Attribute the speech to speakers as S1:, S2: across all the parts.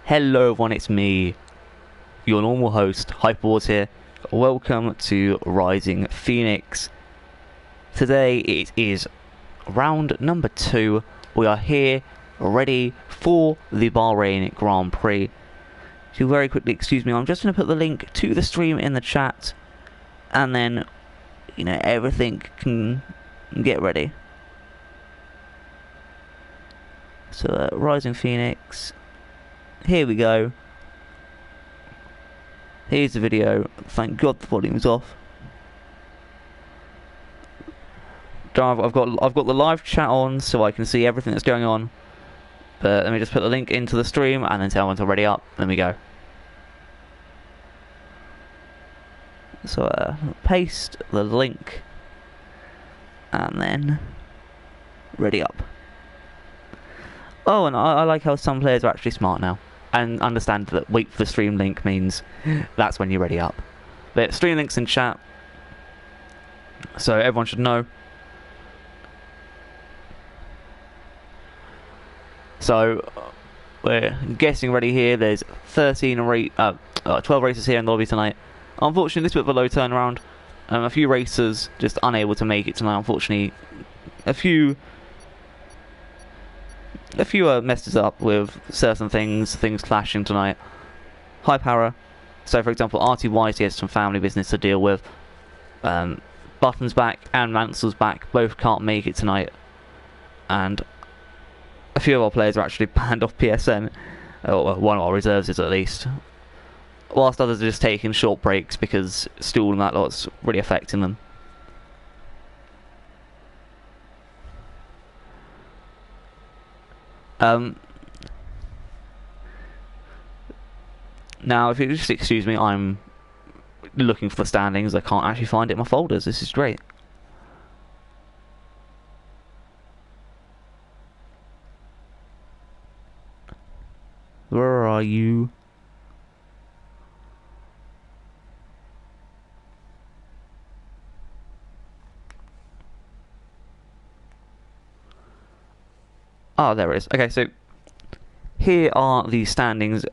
S1: Hello everyone, it's me, your normal host, Hyperboards here. Welcome to Rising Phoenix. Today it is round number 2. We are here, ready for the Bahrain Grand Prix. So very quickly, excuse me, I'm just going to put the link to the stream in the chat, and then, everything can get ready. So, Rising Phoenix. Here we go. Here's the video. Thank God the volume's off. I've got the live chat on so I can see everything that's going on. But let me just put the link into the stream and then tell everyone to ready up. Then we go. So paste the link and then ready up. Oh, and I like how some players are actually smart now and understand that wait for the stream link means that's when you're ready up. But stream link's in chat, so everyone should know. So we're getting ready here. There's 12 races here in the lobby tonight. Unfortunately, this is a bit of a low turnaround. A few racers just unable to make it tonight. Unfortunately, a few messes up with certain things clashing tonight. High power. So, for example, RTYC has some family business to deal with. Button's back and Mansel's back. Both can't make it tonight. And a few of our players are actually banned off PSN. Or one of our reserves is at least. Whilst others are just taking short breaks because Stool and that lot's really affecting them. Now, if you just excuse me, I'm looking for the standings. I can't actually find it in my folders. This is great. Where are you? Oh, there it is. Okay, so here are the standings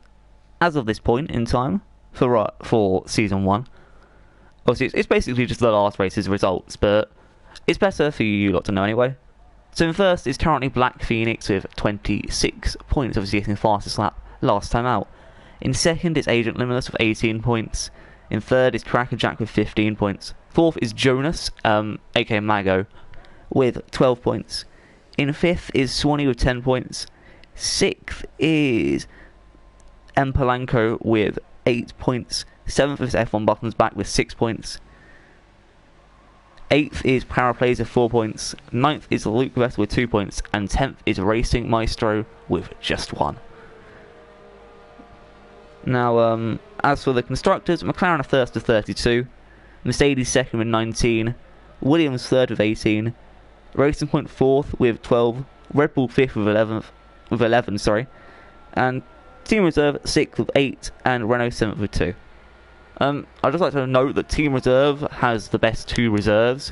S1: as of this point in time for Season 1. Obviously, it's basically just the last race's results, but it's better for you lot to know anyway. So in first is currently Black Phoenix with 26 points, obviously getting the fastest lap last time out. In second is Agent Limitless with 18 points. In third is Crackerjack with 15 points. Fourth is Jonas, aka Mago, with 12 points. In fifth is Swanee with 10 points. Sixth is Polanco with 8 points. Seventh is F1 Buttons back with 6 points. Eighth is Paraplays with 4 points. Ninth is Luke Vessel with 2 points. And 10th is Racing Maestro with just 1. Now, as for the constructors, McLaren are first with 32. Mercedes second with 19. Williams third with 18. Racing Point 4th with 12, Red Bull 5th with 11, and Team Reserve 6th with 8, and Renault 7th with 2. I'd just like to note that Team Reserve has the best 2 reserves,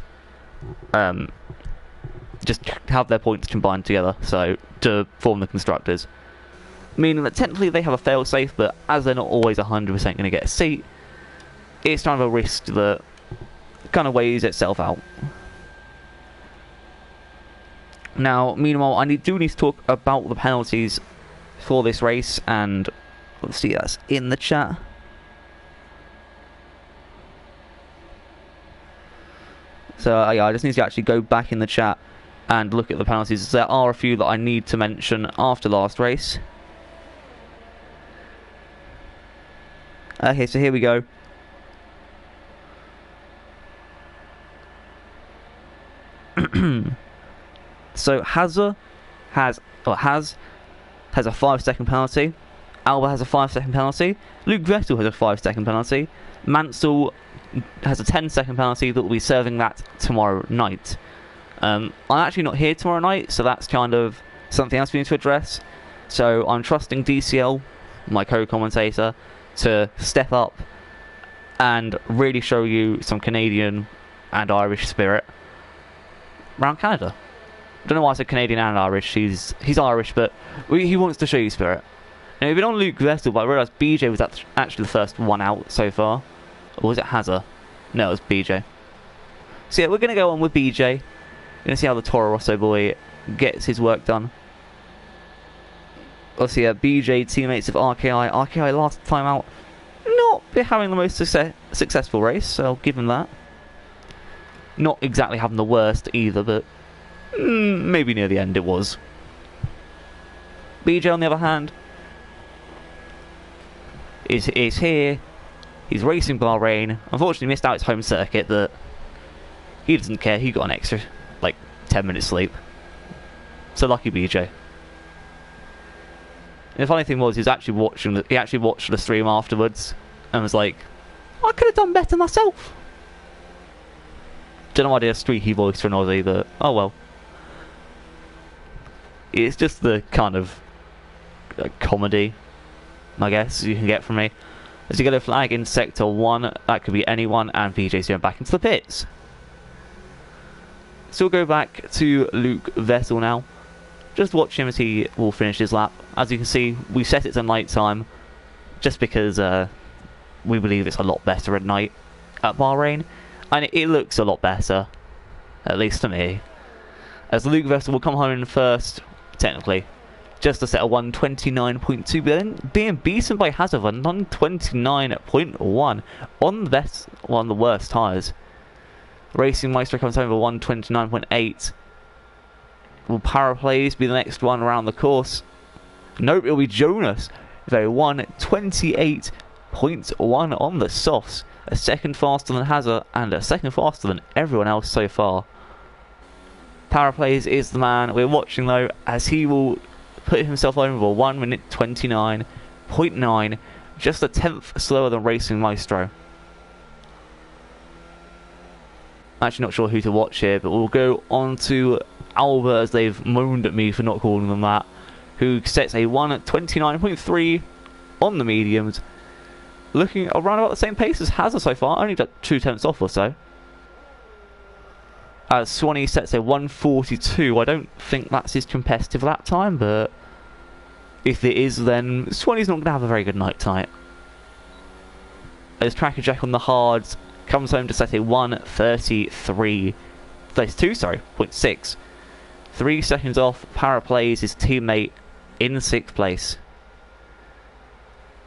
S1: just have their points combined together, so to form the constructors. Meaning that technically they have a fail-safe, but as they're not always 100% going to get a seat, it's kind of a risk that kind of weighs itself out. Now, meanwhile, I do need to talk about the penalties for this race, and let's see, that's in the chat. So, yeah, I just need to actually go back in the chat and look at the penalties. There are a few that I need to mention after last race. Okay, so here we go. So Hazza has a 5-second penalty. Alba has a 5-second penalty. Luke Vettel has a 5-second penalty. Mansell has a 10-second penalty that will be serving that tomorrow night. I'm actually not here tomorrow night, so that's kind of something else we need to address. So I'm trusting DCL, my co-commentator, to step up and really show you some Canadian and Irish spirit around Canada. I don't know why I said Canadian and Irish. He's Irish, but he wants to show you spirit. And we've been on Luke Vettel, but I realised BJ was actually the first one out so far. Or was it Hazard? No, it was BJ. So yeah, we're going to go on with BJ. We're going to see how the Toro Rosso boy gets his work done. Obviously, BJ teammates of RKI. RKI last time out, not having the most successful race, so I'll give him that. Not exactly having the worst either, but maybe near the end it was. BJ, on the other hand, is here. He's racing Bahrain. Unfortunately, missed out his home circuit, but he doesn't care. He got an extra, 10 minutes sleep. So lucky BJ. And the funny thing was, he actually watched the stream afterwards and was like, I could have done better myself. Don't know why I did a streaky voice for an Aussie, but oh well. It's just the kind of comedy, I guess, you can get from me. As you get a flag in Sector 1, that could be anyone, and BJ's going back into the pits. So we'll go back to Luke Vettel now. Just watch him as he will finish his lap. As you can see, we set it to night time, just because we believe it's a lot better at night at Bahrain. And it looks a lot better, at least to me. As Luke Vettel will come home in first, technically, just to set a 129.2, but then being beaten by Hazard a 129.1 on one of the worst tyres. Racing Maestro comes home with 129.8. Will Paraplays be the next one around the course? Nope, it'll be Jonas with a 128.1 on the softs. A second faster than Hazard and a second faster than everyone else so far. Paraplays is the man we're watching though, as he will put himself over 1 minute 29.9, just a tenth slower than Racing Maestro. Actually not sure who to watch here, but we'll go on to Alba, as they've moaned at me for not calling them that, who sets a 129.3 on the mediums, looking around about the same pace as Hazard so far, only 2 tenths off or so. As Swanee sets a 142, I don't think that's his competitive lap time, but if it is, then Swanee's not going to have a very good night tonight. As Tracker Jack on the hards comes home to set a 133, 32, sorry, 0.6. 3 seconds off. Paraplays his teammate in 6th place.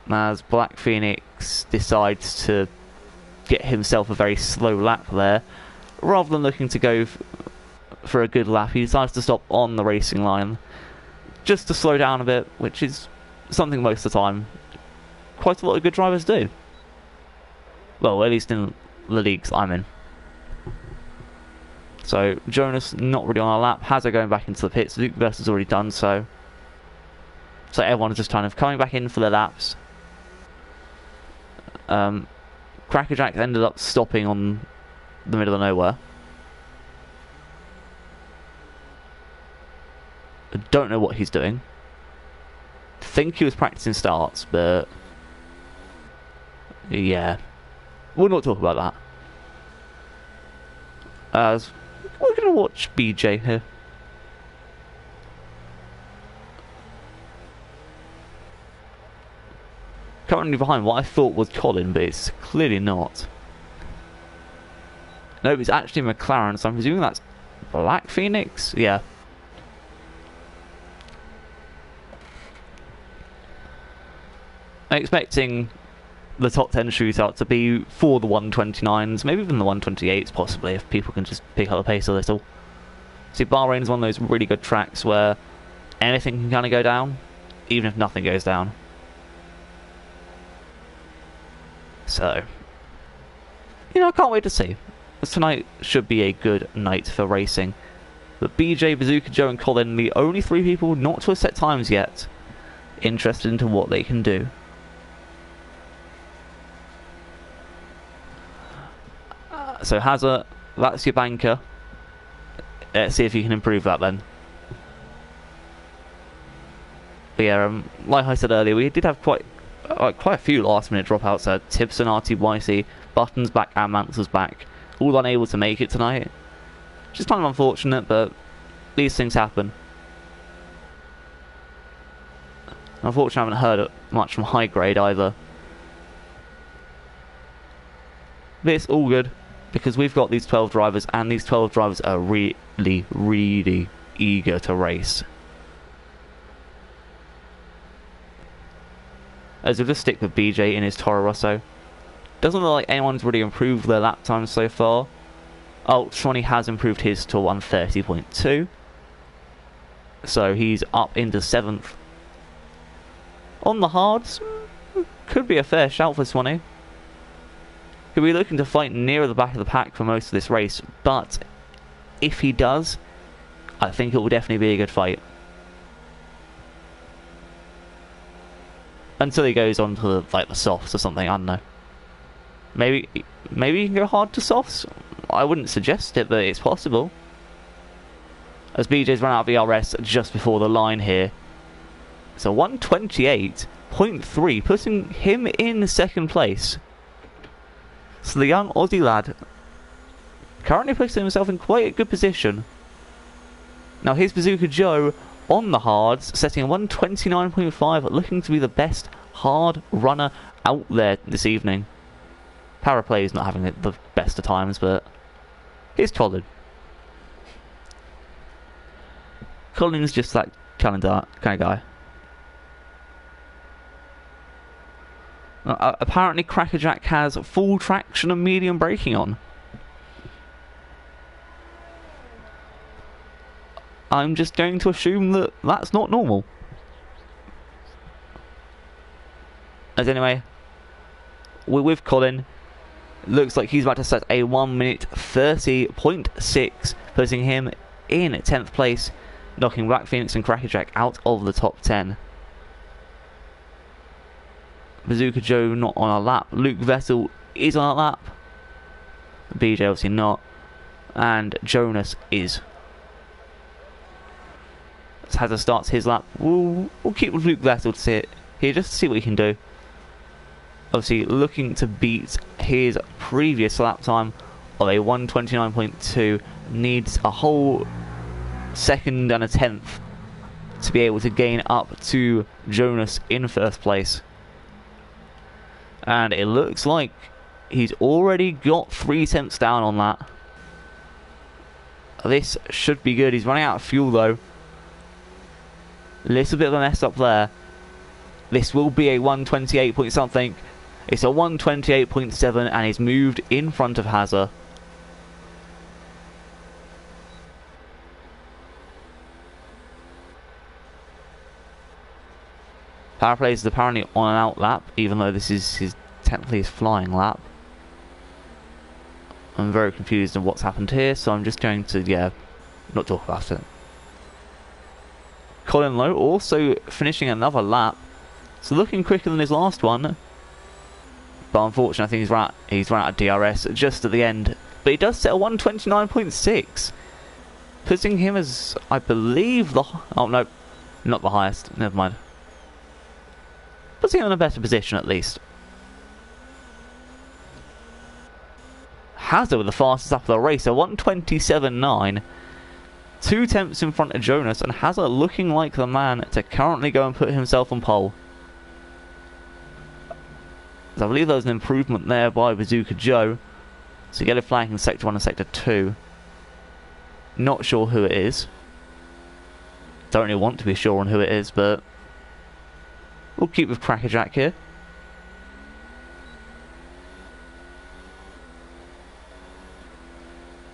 S1: As Black Phoenix decides to get himself a very slow lap there, rather than looking to go for a good lap, he decides to stop on the racing line just to slow down a bit, which is something most of the time quite a lot of good drivers do. Well, at least in the leagues I'm in. So Jonas not really on a lap. Hazard going back into the pits. Luke Vettel's already done so. So everyone's just kind of coming back in for their laps. Crackerjack ended up stopping on the middle of nowhere. I don't know what he's doing. I think he was practicing starts, but yeah, we'll not talk about that. As we're going to watch BJ here. Currently behind what I thought was Colin, but it's clearly not. No, it's actually McLaren, so I'm presuming that's Black Phoenix? Yeah. I'm expecting the top 10 shootout to be for the 129s, maybe even the 128s possibly, if people can just pick up the pace a little. See, Bahrain is one of those really good tracks where anything can kind of go down, even if nothing goes down. So, I can't wait to see. Tonight should be a good night for racing. But BJ, Bazooka Joe and Colin, the only 3 people not to have set times yet, interested into what they can do. So Hazard, that's your banker. Let's see if you can improve that then. But yeah, like I said earlier, we did have quite a few last minute dropouts. Tibbs and RTYC, Buttons back and Mansell's back, all unable to make it tonight. Just kind of unfortunate, but these things happen. Unfortunately, I haven't heard much from high grade either. But it's all good, because we've got these 12 drivers, and these 12 drivers are really, really eager to race. As we'll just stick with BJ in his Toro Rosso. Doesn't look like anyone's really improved their lap time so far. Oh, Shawnee has improved his to 1:30.2. So he's up into 7th. On the hards, could be a fair shout for Swanee. He'll be looking to fight nearer the back of the pack for most of this race, but if he does, I think it will definitely be a good fight. Until he goes on to the softs or something, I don't know. Maybe he can go hard to softs? I wouldn't suggest it, but it's possible. As BJ's run out of ERS just before the line here. So 1:28.3, putting him in second place. So the young Aussie lad currently puts himself in quite a good position. Now here's Bazooka Joe on the hards, setting a 1:29.5, looking to be the best hard runner out there this evening. Paraplay is not having the best of times, but he's solid. Colin's just that kind of guy. Apparently Crackerjack has full traction and medium braking on. I'm just going to assume that that's not normal. As anyway, we're with Colin. Looks like he's about to set a 1:30.6, putting him in 10th place, knocking Black Phoenix and Crackerjack out of the top 10. Bazooka Joe not on a lap. Luke Vettel is on a lap. BJ obviously not. And Jonas is. As Hazard starts his lap, we'll keep Luke Vettel to see it here just to see what he can do. Obviously looking to beat his previous lap time of a 1:29.2. Needs a whole second and a tenth to be able to gain up to Jonas in first place. And it looks like he's already got 3 tenths down on that. This should be good. He's running out of fuel though. Little bit of a mess up there. This will be a 1:28 point something. It's a 1:28.7 and he's moved in front of Hazard. Powerplay is apparently on an out lap, even though this is technically his flying lap. I'm very confused on what's happened here, so I'm just going to, not talk about it. Colin Lowe also finishing another lap, so looking quicker than his last one. But unfortunately, I think he's run out of DRS just at the end. But he does set a 1:29.6, putting him as, I believe, oh no, not the highest. Never mind. Putting him in a better position at least. Hazard with the fastest lap of the race, a 1:27.9. 2 tenths in front of Jonas, and Hazard looking like the man to currently go and put himself on pole. So I believe there was an improvement there by Bazooka Joe. So yellow flag in Sector 1 and Sector 2. Not sure who it is. Don't really want to be sure on who it is, but we'll keep with Crackerjack here.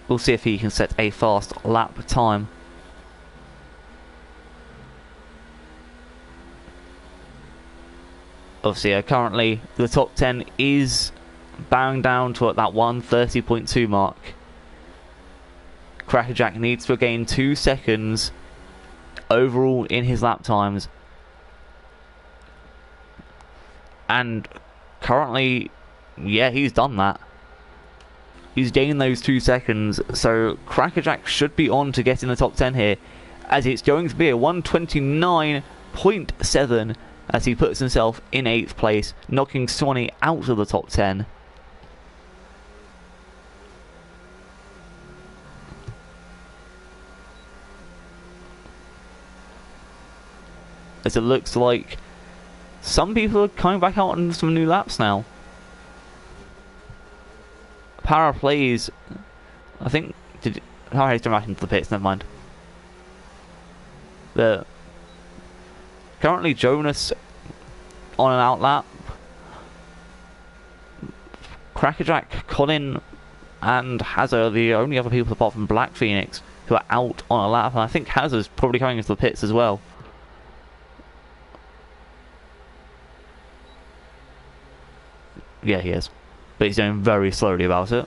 S1: We'll see if he can set a fast lap time. Obviously, currently the top 10 is bowing down to that 1:30.2 mark. Crackerjack needs to gain 2 seconds overall in his lap times. And currently, he's done that. He's gained those 2 seconds, so Crackerjack should be on to get in the top 10 here, as it's going to be a 1:29.7 as he puts himself in 8th place, knocking Swanee out of the top 10. As it looks like some people are coming back out on some new laps now. Para plays, I think, he's going back into the pits, never mind. Currently Jonas on an out lap. Crackerjack, Colin and Hazard are the only other people apart from Black Phoenix who are out on a lap, and I think Hazard's probably coming into the pits as well. Yeah, he is. But he's doing very slowly about it.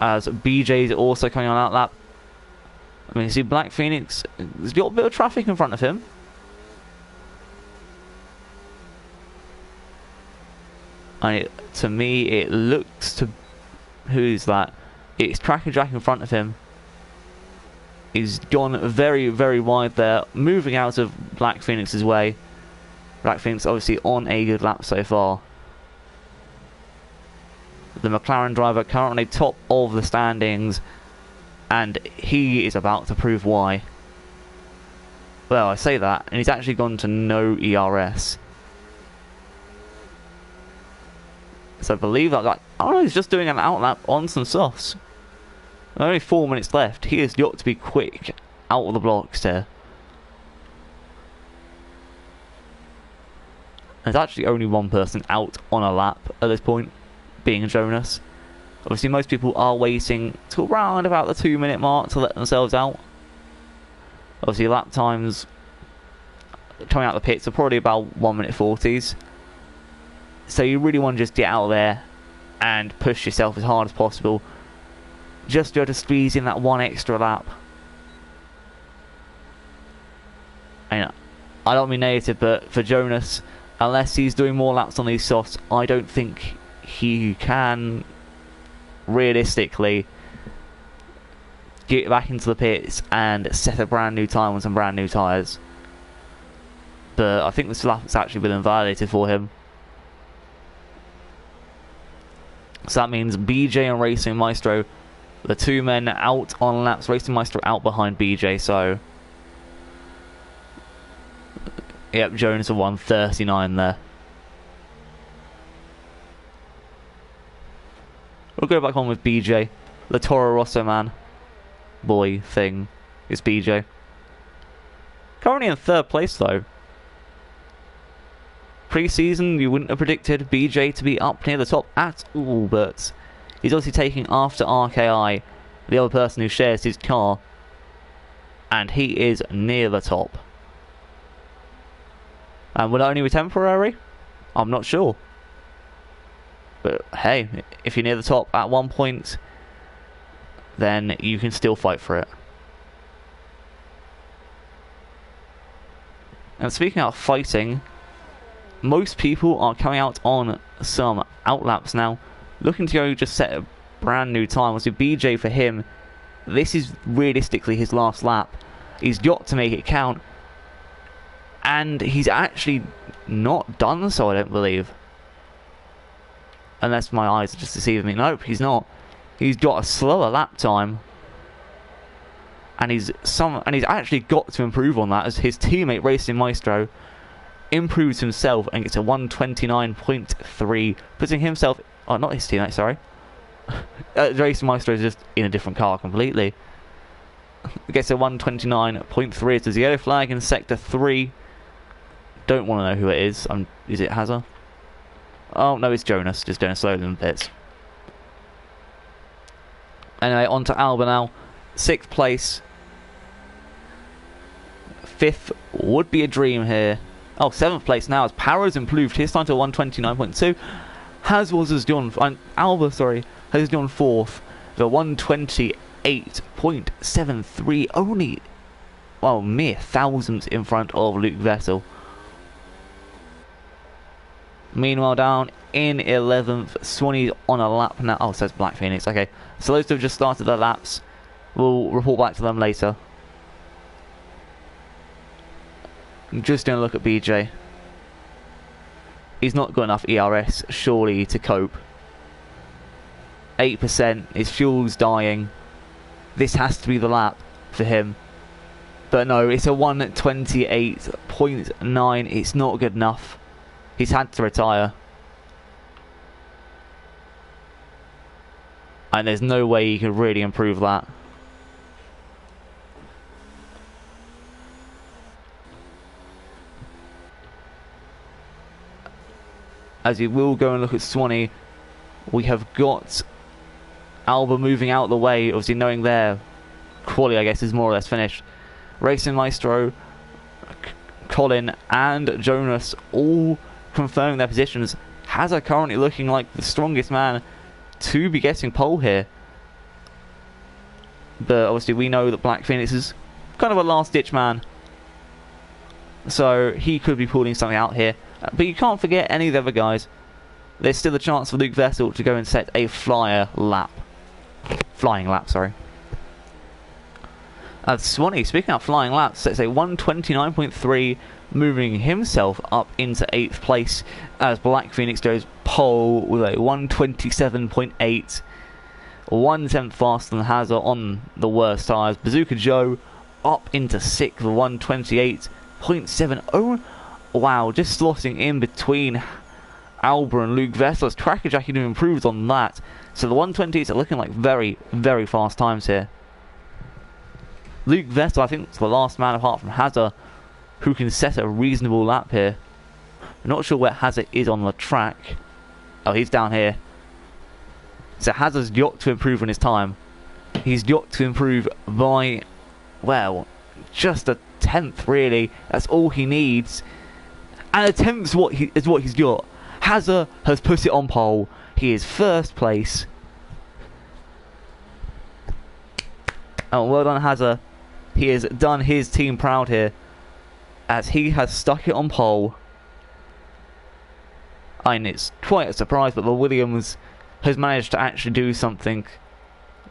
S1: As BJ's also coming on that lap. I mean, you see Black Phoenix, there's got a bit of traffic in front of him. And to me, it looks to... Who's that? It's Crackerjack in front of him. He's gone very, very wide there, moving out of Black Phoenix's way. Black Phoenix obviously on a good lap so far. The McLaren driver currently top of the standings, and he is about to prove why. Well, I say that, and he's actually gone to no ERS. So I believe that, I don't know, he's just doing an outlap on some softs. Only 4 minutes left. He has got to be quick out of the blocks there. There's actually only one person out on a lap at this point, being Jonas. Obviously most people are waiting till around about the 2 minute mark to let themselves out. Obviously lap times coming out of the pits are probably about 1 minute 40s. So you really want to just get out there and push yourself as hard as possible. Just to squeeze in that one extra lap. I don't mean negative, but for Jonas, unless he's doing more laps on these softs, I don't think he can realistically get back into the pits and set a brand new time on some brand new tyres. But I think this lap has actually been invalidated for him. So that means BJ and Racing Maestro, the two men out on laps. Racing Maestro out behind BJ, so... Yep, Jonas at 1:39 there. We'll go back on with BJ. The Toro Rosso man. Boy thing is BJ. Currently in third place though. Pre-season, you wouldn't have predicted BJ to be up near the top at all, but he's obviously taking after RKI, the other person who shares his car, and he is near the top. And will it only be temporary? I'm not sure. But hey, if you're near the top at one point, then you can still fight for it. And speaking of fighting, most people are coming out on some outlaps now, looking to go just set a brand new time. So BJ, for him, this is realistically his last lap. He's got to make it count. And he's actually not done so, I don't believe. Unless my eyes are just deceiving me. Nope, he's not. He's got a slower lap time. And he's actually got to improve on that, as his teammate Racing Maestro improves himself and gets a 1:29.3, putting himself... Oh, not his teammate, sorry. Racing Maestro is just in a different car completely. Gets a 1:29.3. It says yellow flag in sector 3. Don't want to know who it is. Is it Hazard? Oh, no, it's Jonas. Just doing slowly in the pits. Anyway, on to Alba now. 6th place. 5th would be a dream here. Oh, 7th place now as Para's improved his time to 1:29.2. Alba, has done 4th. The 1:28.73. Only, well, mere thousandths in front of Luke Vettel. Meanwhile, down in 11th, Swanee's on a lap now. Oh, it says Black Phoenix. Okay, so those two have just started their laps. We'll report back to them later. I'm just going to look at BJ. He's not got enough ERS, surely, to cope. 8%, his fuel's dying. This has to be the lap for him. But no, it's a 1:28.9. It's not good enough. He's had to retire. And there's no way he can really improve that. As we will go and look at Swanee, we have got Alba moving out of the way, obviously knowing their quality, I guess, is more or less finished. Racing Maestro, Colin and Jonas all confirming their positions. Hazard currently looking like the strongest man to be getting pole here. But obviously we know that Black Phoenix is kind of a last ditch man, so he could be pulling something out here. But you can't forget any of the other guys. There's still a chance for Luke Vessel to go and set a flying lap, sorry. Swanee, speaking of flying laps, sets a 1:29.3, moving himself up into 8th place as Black Phoenix goes pole with a 1:27.8, 1/10 faster than Hazard on the worst tyres. Bazooka Joe up into 6th, 1:28.70. Wow, just slotting in between Alba and Luke Vessel as Crackerjack even improved on that. So the 1:20s are looking like very, very fast times here. Luke Vessel, I think, is the last man apart from Hazard who can set a reasonable lap here. I'm not sure where Hazard is on the track. Oh, he's down here. So Hazard's got to improve on his time. He's got to improve by, well, just a 10th really. That's all he needs. And a 10th is what he's got. Hazard has put it on pole. He is 1st place. Oh, well done, Hazard. He has done his team proud here, as he has stuck it on pole. I mean, it's quite a surprise, but the Williams has managed to actually do something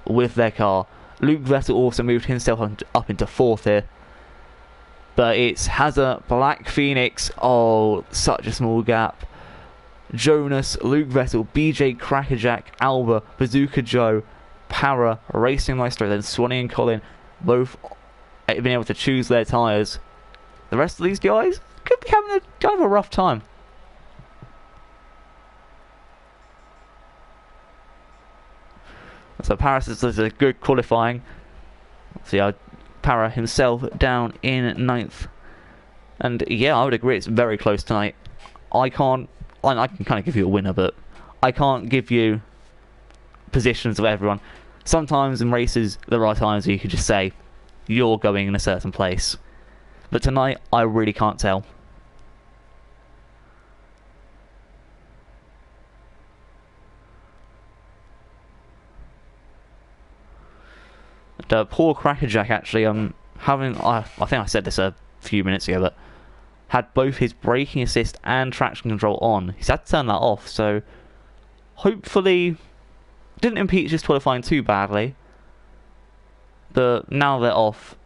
S1: with their car. Luke Vessel also moved himself up into 4th here. But it's Hazard, Black Phoenix, oh, such a small gap. Jonas, Luke Vessel, BJ Crackerjack, Alba, Bazooka Joe, Para, Racing Maestro, then Swanee and Colin, both been able to choose their tyres. The rest of these guys could be having a kind of a rough time. So Paris is a good qualifying. See, Para himself down in 9th. And yeah, I would agree it's very close tonight. I can kind of give you a winner, but I can't give you positions of everyone. Sometimes in races, there are times where you could just say, you're going in a certain place. But tonight, I really can't tell. Poor Crackerjack actually, I think I said this a few minutes ago, but had both his braking assist and traction control on. He's had to turn that off, so hopefully didn't impeach his qualifying too badly. But now they're off.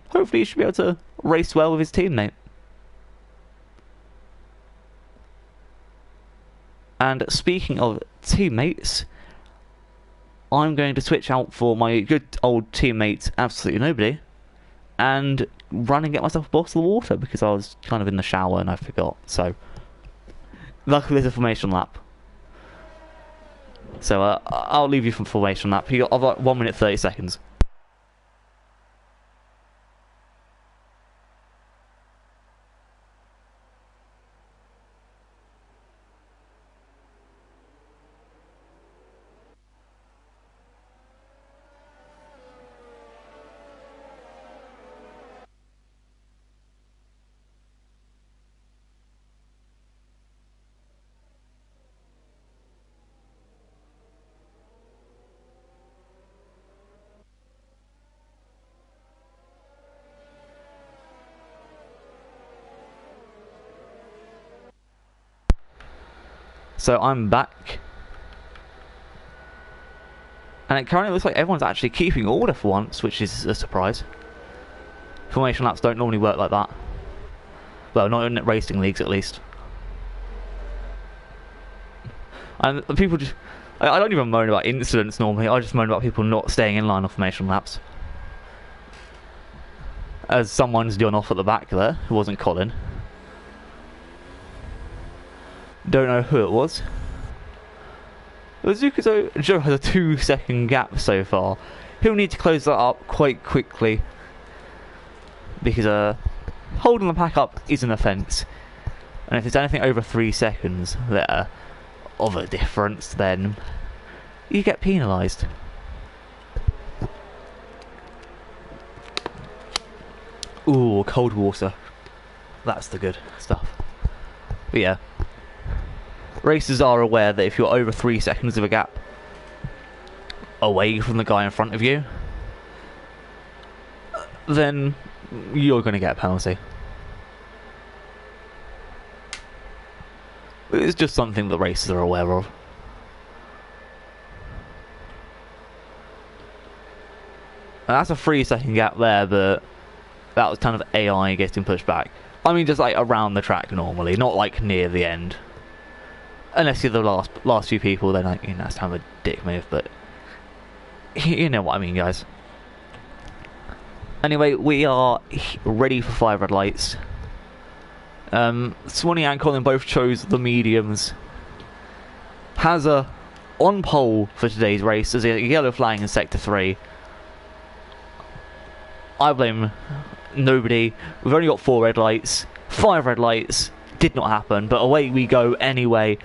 S1: Hopefully he should be able to race well with his teammate. And speaking of teammates, I'm going to switch out for my good old teammate, Absolutely Nobody, and run and get myself a bottle of water because I was kind of in the shower and I forgot. So, luckily there's a formation lap. So, I'll leave you from formation lap. I've got 1 minute 30 seconds. So I'm back. And it currently looks like everyone's actually keeping order for once, which is a surprise. Formation laps don't normally work like that. Well, not in racing leagues at least. And people just... I don't even moan about incidents normally, I just moan about people not staying in line on formation laps. as someone's doing off at the back there. It wasn't Colin. Don't know who it was. Bazuka Joe has a 2-second gap so far. He'll need to close that up quite quickly, because holding the pack up is an offence. And if there's anything over 3 seconds there of a difference, then you get penalised. Ooh, cold water. That's the good stuff. But yeah, racers are aware that if you're over 3 seconds of a gap away from the guy in front of you, then you're going to get a penalty. It's just something that racers are aware of. And that's a 3-second gap there, but that was kind of AI getting pushed back. I mean, just like around the track normally, not like near the end. Unless you're the last few people, then like, that's kind of a dick move, but you know what I mean, guys. Anyway, we are ready for 5 red lights. Swanee and Colin both chose the mediums. Hazza on pole for today's race as a yellow flag in sector 3. I blame nobody. We've only got 4 red lights. 5 red lights did not happen, but away we go anyway.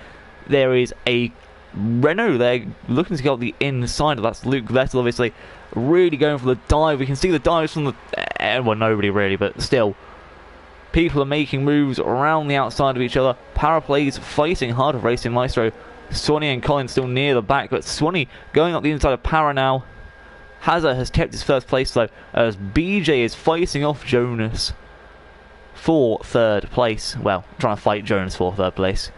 S1: There is a Renault there looking to get the inside of that's Luke Vettel, obviously really going for the dive. We can see the dives from the well, nobody really, but still people are making moves around the outside of each other. Paraplays fighting hard with Racing Maestro. Swanee and Colin still near the back, but Swanee going up the inside of Para now. Hazza has kept his first place though, as BJ is fighting off Jonas for 3rd place. Well, trying to fight Jonas for 3rd place.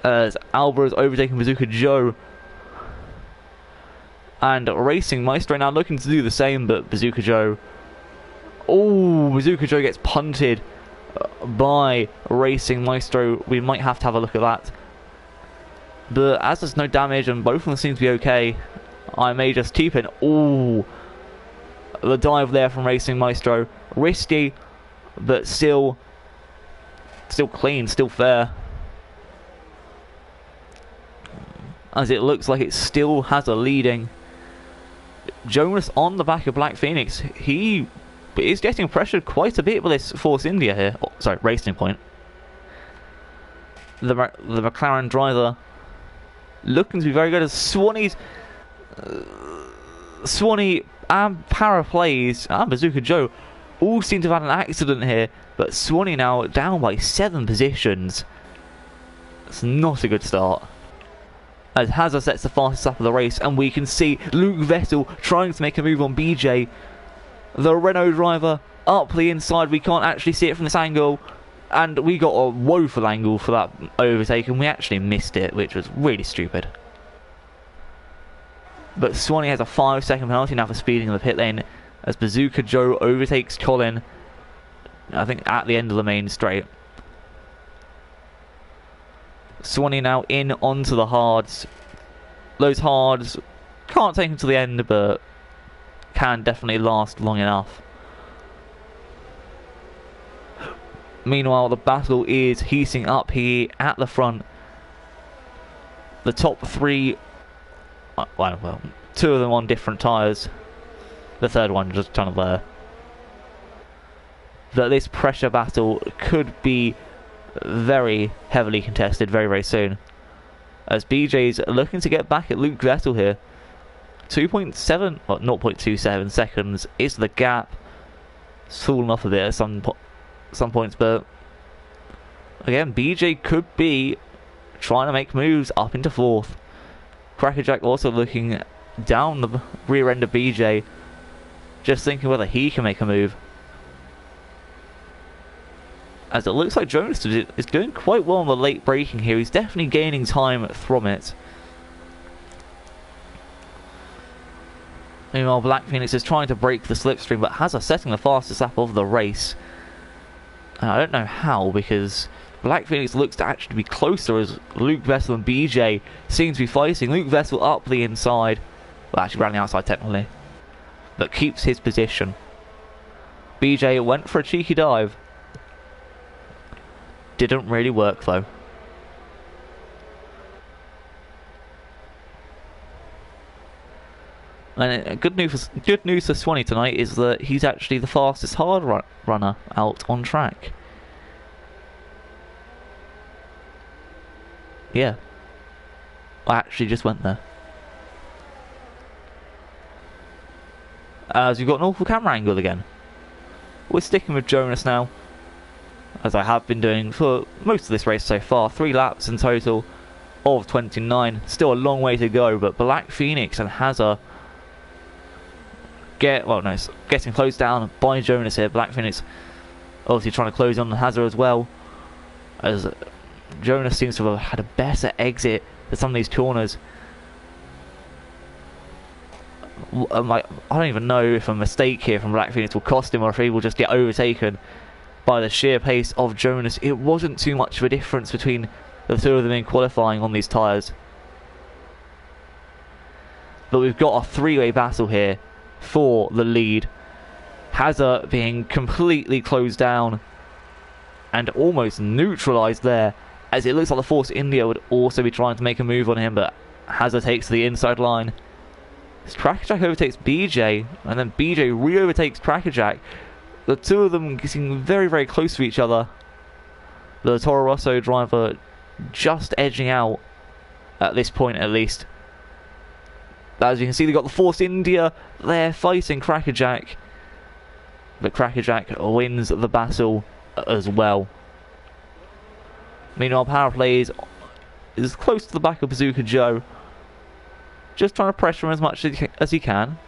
S1: As Alba is overtaking Bazooka Joe. And Racing Maestro now looking to do the same, but Bazooka Joe... Oh, Bazooka Joe gets punted by Racing Maestro. We might have to have a look at that. But as there's no damage and both of them seem to be okay, I may just keep it. Oh, the dive there from Racing Maestro. Risky, but still clean, still fair. As it looks like it still has a leading. Jonas on the back of Black Phoenix. He is getting pressured quite a bit with this Force India here. Oh, sorry, Racing Point. The McLaren driver looking to be very good as Swanee's... Swanee and Paraplays and Bazooka Joe all seem to have had an accident here, but Swanee now down by 7 positions. It's not a good start. As Hazza sets the fastest lap of the race, and we can see Luke Vettel trying to make a move on BJ. The Renault driver up the inside. We can't actually see it from this angle, and we got a woeful angle for that overtake, and we actually missed it, which was really stupid. But Swanee has a 5-second penalty now for speeding in the pit lane, as Bazooka Joe overtakes Colin, I think at the end of the main straight. Swanee now in onto the hards. Those hards can't take him to the end, but can definitely last long enough. Meanwhile, the battle is heating up here at the front. The top 3, well, 2 of them on different tyres. The 3rd one just kind of there. That this pressure battle could be very heavily contested very, very soon. As BJ's looking to get back at Luke Vettel here. 2.7, well, 0.27 seconds is the gap. It's fallen off a bit at some points, but again, BJ could be trying to make moves up into 4th. Crackerjack also looking down the rear end of BJ, just thinking whether he can make a move. As it looks like Jonas is doing quite well on the late braking here. He's definitely gaining time from it. Meanwhile, Black Phoenix is trying to break the slipstream, but Hazza setting the fastest lap of the race. And I don't know how, because Black Phoenix looks to actually be closer as Luke Vettel and BJ seem to be fighting. Luke Vettel up the inside. Well, actually around the outside technically. But keeps his position. BJ went for a cheeky dive. Didn't really work though. And good news for Swanee tonight is that he's actually the fastest hard runner out on track. Yeah. I actually just went there. As we've got an awful camera angle again. We're sticking with Jonas now, as I have been doing for most of this race so far. 3 laps in total of 29. Still a long way to go, but Black Phoenix and Hazard getting closed down by Jonas here. Black Phoenix obviously trying to close on Hazard as well, as Jonas seems to have had a better exit than some of these corners. I don't even know if a mistake here from Black Phoenix will cost him, or if he will just get overtaken by the sheer pace of Jonas. It wasn't too much of a difference between the two of them in qualifying on these tyres. But we've got a 3-way battle here for the lead. Hazard being completely closed down and almost neutralised there, as it looks like the Force India would also be trying to make a move on him, but Hazard takes the inside line. Crackerjack overtakes BJ, and then BJ re-overtakes Crackerjack. The two of them getting very, very close to each other. The Toro Rosso driver just edging out at this point, at least. As you can see, they've got the Force India there fighting Crackerjack, but Crackerjack wins the battle as well. Meanwhile, Power Plays is close to the back of Bazooka Joe, just trying to pressure him as much as he can,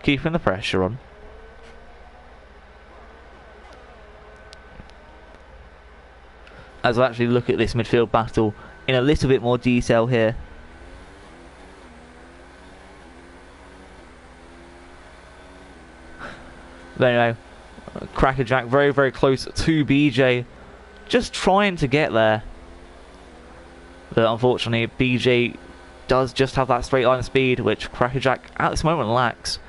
S1: keeping the pressure on. As I actually look at this midfield battle in a little bit more detail here. But anyway, Crackerjack very, very close to BJ, just trying to get there. But unfortunately, BJ does just have that straight line speed, which Crackerjack at this moment lacks.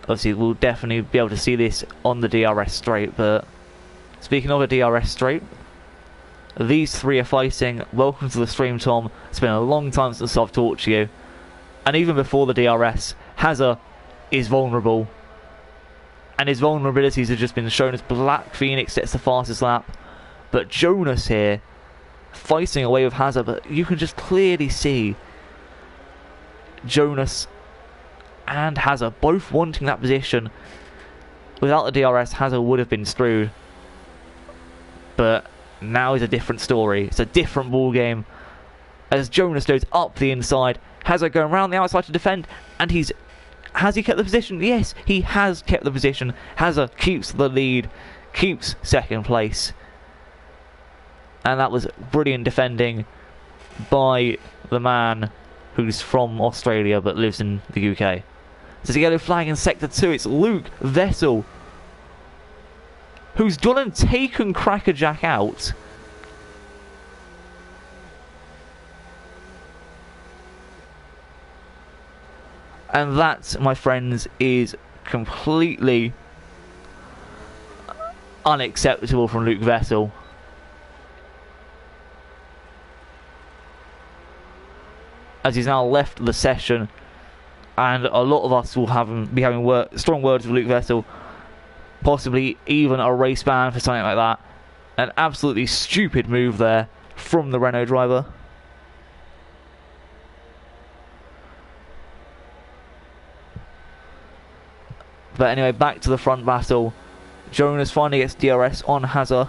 S1: Obviously, we'll definitely be able to see this on the DRS straight, but speaking of a DRS straight, these three are fighting. Welcome to the stream, Tom. It's been a long time since I've talked to you. And even before the DRS, Hazard is vulnerable. And his vulnerabilities have just been shown as Black Phoenix gets the fastest lap. But Jonas here, fighting away with Hazard, but you can just clearly see Jonas and Hazard both wanting that position. Without the DRS, Hazard would have been screwed. But now is a different story. It's a different ball game. As Jonas goes up the inside, Hazard going around the outside to defend, and has he kept the position? Yes, he has kept the position. Hazard keeps the lead, keeps second place. And that was brilliant defending by the man who's from Australia but lives in the UK. There's a yellow flag in Sector 2. It's Luke Vessel, who's gone and taken Crackerjack out. And that, my friends, is completely unacceptable from Luke Vessel. As he's now left the session, and a lot of us will be having strong words with Luke Vessel, possibly even a race ban for something like that. An absolutely stupid move there from the Renault driver. But anyway, back to the front battle. Jonas finally gets DRS on Hazard.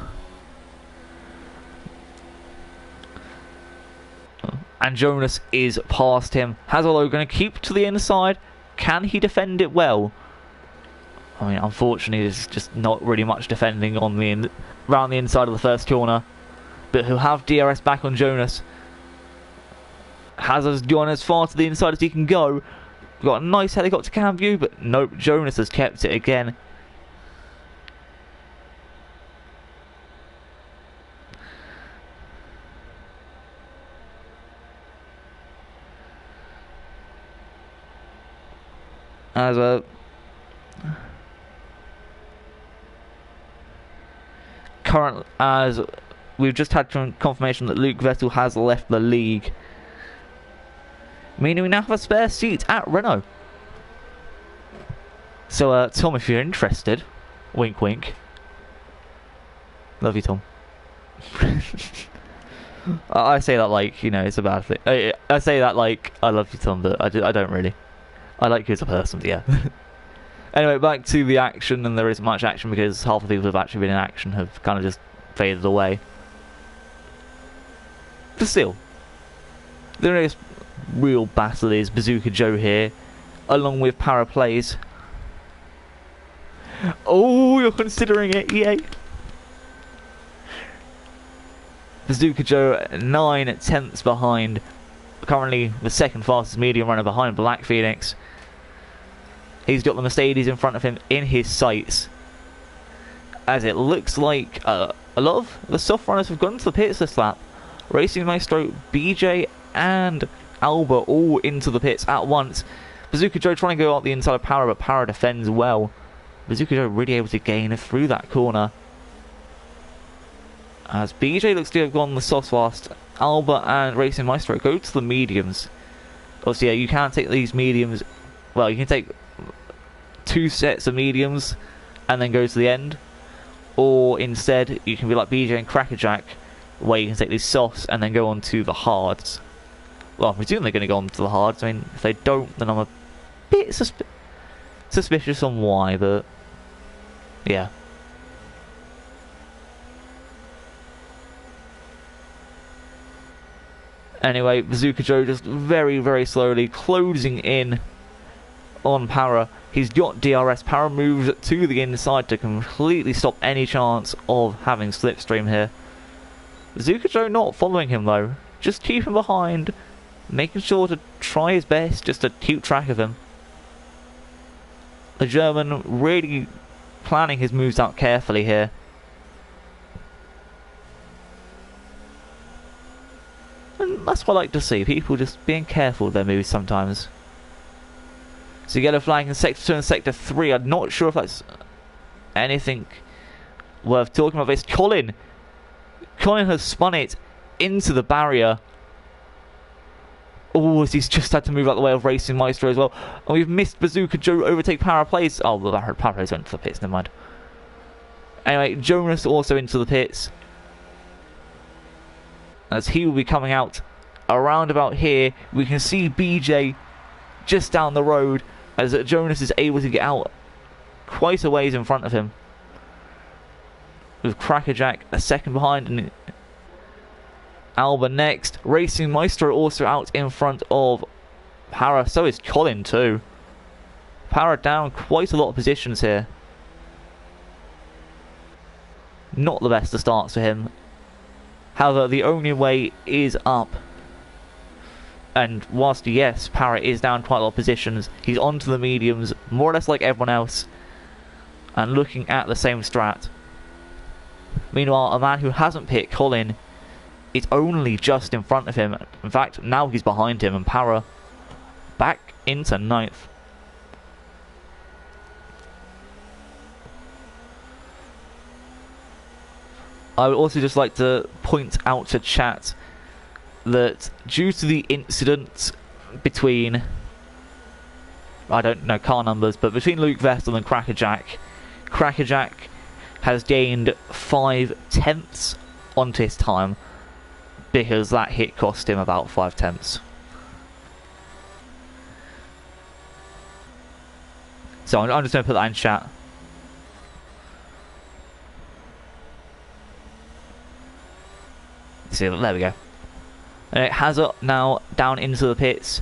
S1: And Jonas is past him. Hazard, though, going to keep to the inside. Can he defend it well? I mean, unfortunately, there's just not really much defending on around the inside of the first corner. But he'll have DRS back on Jonas. Hazard's gone as far to the inside as he can go. Got a nice helicopter cam view, but nope, Jonas has kept it again. As current as we've just had confirmation that Luke Vettel has left the league, meaning we now have a spare seat at Renault. So, Tom, if you're interested, wink, wink. Love you, Tom. I say that like, you know, it's a bad thing. I say that like, I love you, Tom, but I don't really. I like you as a person, but yeah. Anyway, back to the action, and there isn't much action because half the people who have actually been in action have kind of just faded away. But still, the next real battle is Bazooka Joe here, along with Paraplays. Oh, you're considering it, yay! Bazooka Joe 9/10 behind, currently the second fastest medium runner behind Black Phoenix. He's got the Mercedes in front of him in his sights, as it looks like a lot of the soft runners have gone to the pits this lap. Racing Maestro, BJ and Alba all into the pits at once. Bazooka Joe trying to go out the inside of Power, but Power defends well. Bazooka Joe really able to gain through that corner, as BJ looks to have gone the soft fast. Alba and Racing Maestro go to the mediums. Obviously, yeah, you can take these mediums. Well, you can take 2 sets of mediums and then go to the end, or instead you can be like BJ and Crackerjack, where you can take these softs and then go on to the hards. Well, I presume they're going to go on to the hards. I mean, if they don't, then I'm a bit suspicious on why, but yeah. Anyway, Bazooka Joe just very, very slowly closing in on Para. He's got DRS. Para moves to the inside to completely stop any chance of having slipstream here. Bazooka Joe not following him though, just keeping behind, making sure to try his best just to keep track of him. The German really planning his moves out carefully here. And that's what I like to see, people just being careful with their moves sometimes. So you get a flag in Sector 2 and Sector 3. I'm not sure if that's anything worth talking about this. Colin has spun it into the barrier. Oh, he's just had to move out the way of Racing Maestro as well. And we've missed Bazooka Joe overtake Paraplays. Oh, well, Paraplays went to the pits, never mind. Anyway, Jonas also into the pits, as he will be coming out around about here. We can see BJ just down the road, as Jonas is able to get out quite a ways in front of him, with Crackerjack a second behind and Alba next. Racing Maestro also out in front of Para, so is Colin too. Para down quite a lot of positions here. Not the best of starts for him. However, the only way is up. And whilst, yes, Para is down quite a lot of positions, he's onto the mediums, more or less like everyone else, and looking at the same strat. Meanwhile, a man who hasn't picked Colin is only just in front of him. In fact, now he's behind him, and Para back into 9th. I would also just like to point out to chat that due to the incident between, I don't know car numbers, but between Luke Vettel and Crackerjack has gained 5/10 onto his time, because that hit cost him about 5/10. So I'm just going to put that in chat. See, there we go. Hazard now down into the pits.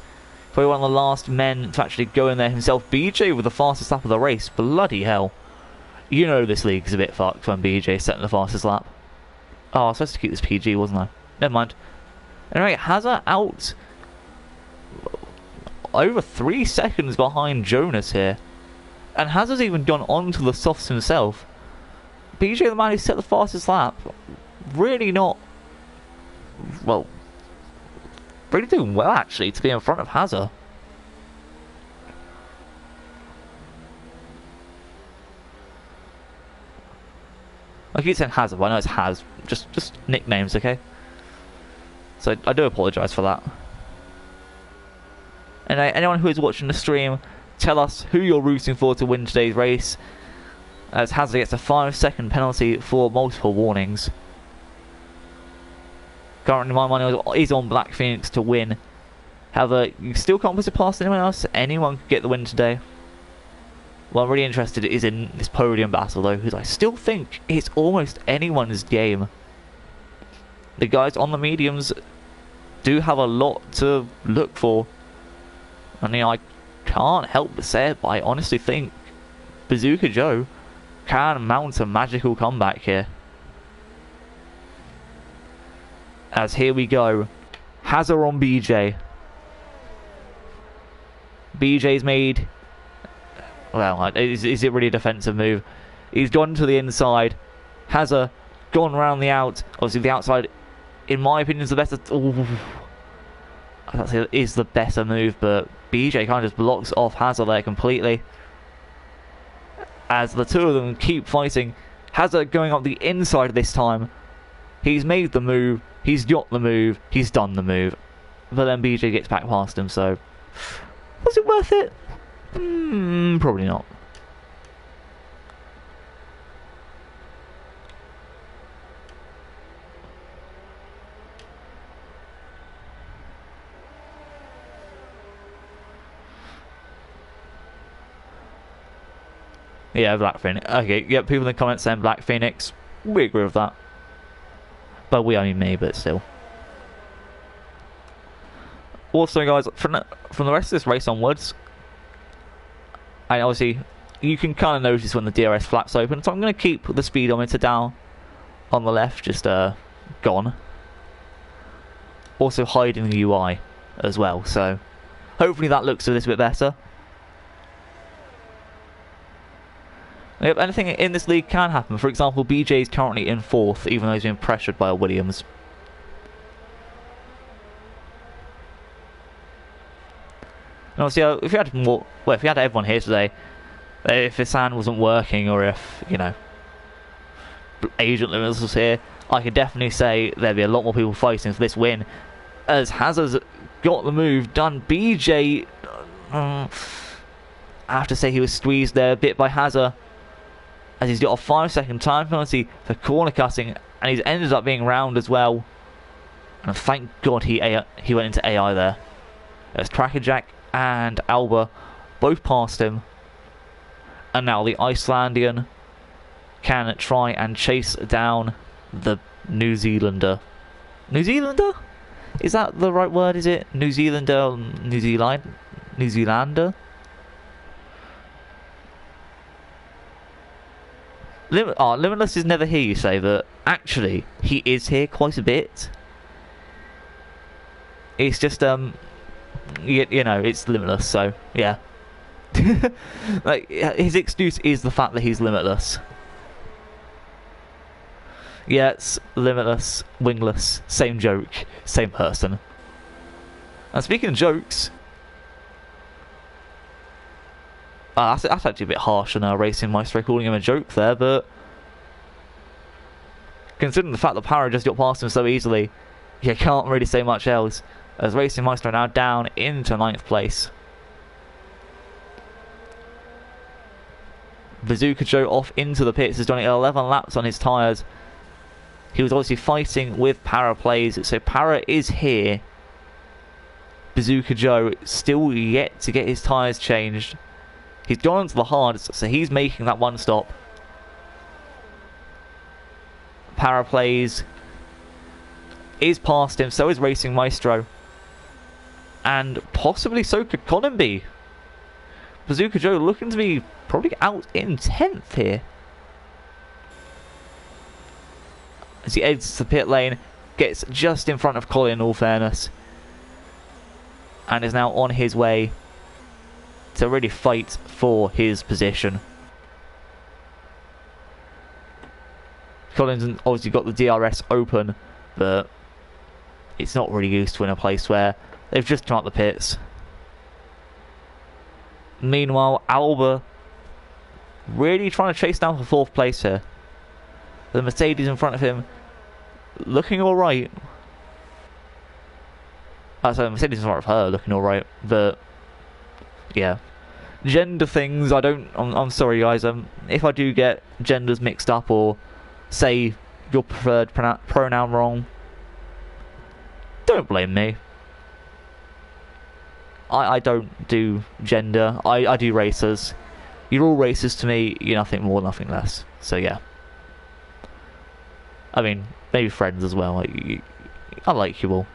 S1: Probably one of the last men to actually go in there himself. BJ with the fastest lap of the race. Bloody hell. You know this league is a bit fucked when BJ setting the fastest lap. Oh, I was supposed to keep this PG, wasn't I? Never mind. Anyway, Hazard out over 3 seconds behind Jonas here. And Hazard's even gone on to the softs himself. BJ, the man who set the fastest lap, really not... well, really doing well actually to be in front of Hazard. I keep saying Hazard, but I know it's Haz. Just nicknames, okay? So I do apologise for that. And anyone who is watching the stream, tell us who you're rooting for to win today's race, as Hazard gets a 5-second penalty for multiple warnings. Currently my money is on Black Phoenix to win. However, you still can't put it past anyone else. Anyone could get the win today. What I'm really interested is in this podium battle though, because I still think it's almost anyone's game. The guys on the mediums do have a lot to look for. I mean, I can't help but say it, but I honestly think Bazooka Joe can mount a magical comeback here. As here we go. Hazard on BJ. BJ's made... Well, is it really a defensive move? He's gone to the inside. Hazard gone around the out. Obviously the outside, in my opinion, is the better... Ooh. I'd say it is the better move, but BJ kind of just blocks off Hazard there completely. As the two of them keep fighting. Hazard going up the inside this time. He's made the move. He's got the move. He's done the move. But then BJ gets back past him, so... Was it worth it? Probably not. Yeah, Black Phoenix. Okay, yeah, people in the comments saying Black Phoenix. We agree with that. But we, I mean me, but still. Also, guys, from the rest of this race onwards, and obviously, you can kind of notice when the DRS flaps open, so I'm going to keep the speedometer down on the left, just gone. Also hiding the UI as well, so hopefully that looks a little bit better. Yep, anything in this league can happen. For example, BJ is currently in 4th, even though he's been pressured by a Williams. And obviously, if you had more, well, if you had everyone here today, if Hassan wasn't working, or if, you know, Agent Lewis was here, I could definitely say there'd be a lot more people fighting for this win. As Hazard's got the move done, BJ, I have to say he was squeezed there a bit by Hazard, as he's got a 5-second time penalty for corner cutting, and he's ended up being round as well. And thank God he went into AI there. There's Crackerjack and Alba both past him, and now the Icelandian can try and chase down the New Zealander. New Zealander? Is that the right word? Is it New Zealander? New Zealander? Limitless is never here, you say, but actually he is here quite a bit. It's just you know, it's Limitless, so yeah. Like, his excuse is the fact that he's Limitless. Yeah, it's Limitless, Wingless, same joke, same person. And speaking of jokes, that's actually a bit harsh on Racing Maestro calling him a joke there, but considering the fact that Para just got past him so easily, you can't really say much else, as Racing Maestro now down into 9th place. Bazooka Joe off into the pits, has done 11 laps on his tyres. He was obviously fighting with Para Plays, so Para is here. Bazooka Joe still yet to get his tyres changed. He's gone into the hards, so he's making that one stop. Para Plays is past him, so is Racing Maestro. And possibly so could Colin be. Bazooka Joe looking to be probably out in 10th here. As he exits the pit lane, gets just in front of Colin in all fairness, and is now on his way to really fight for his position. Colin's obviously got the DRS open, but it's not really used to in a place where they've just come out the pits. Meanwhile, Alba really trying to chase down for 4th place here. The Mercedes in front of him, looking alright. So the Mercedes in front of her, looking alright. But, yeah. Gender things, I'm sorry guys, if I do get genders mixed up or say your preferred pronoun wrong, don't blame me. I don't do gender, I do racers. You're all racers to me, you're nothing more, nothing less. So yeah. I mean, maybe friends as well. I like you all.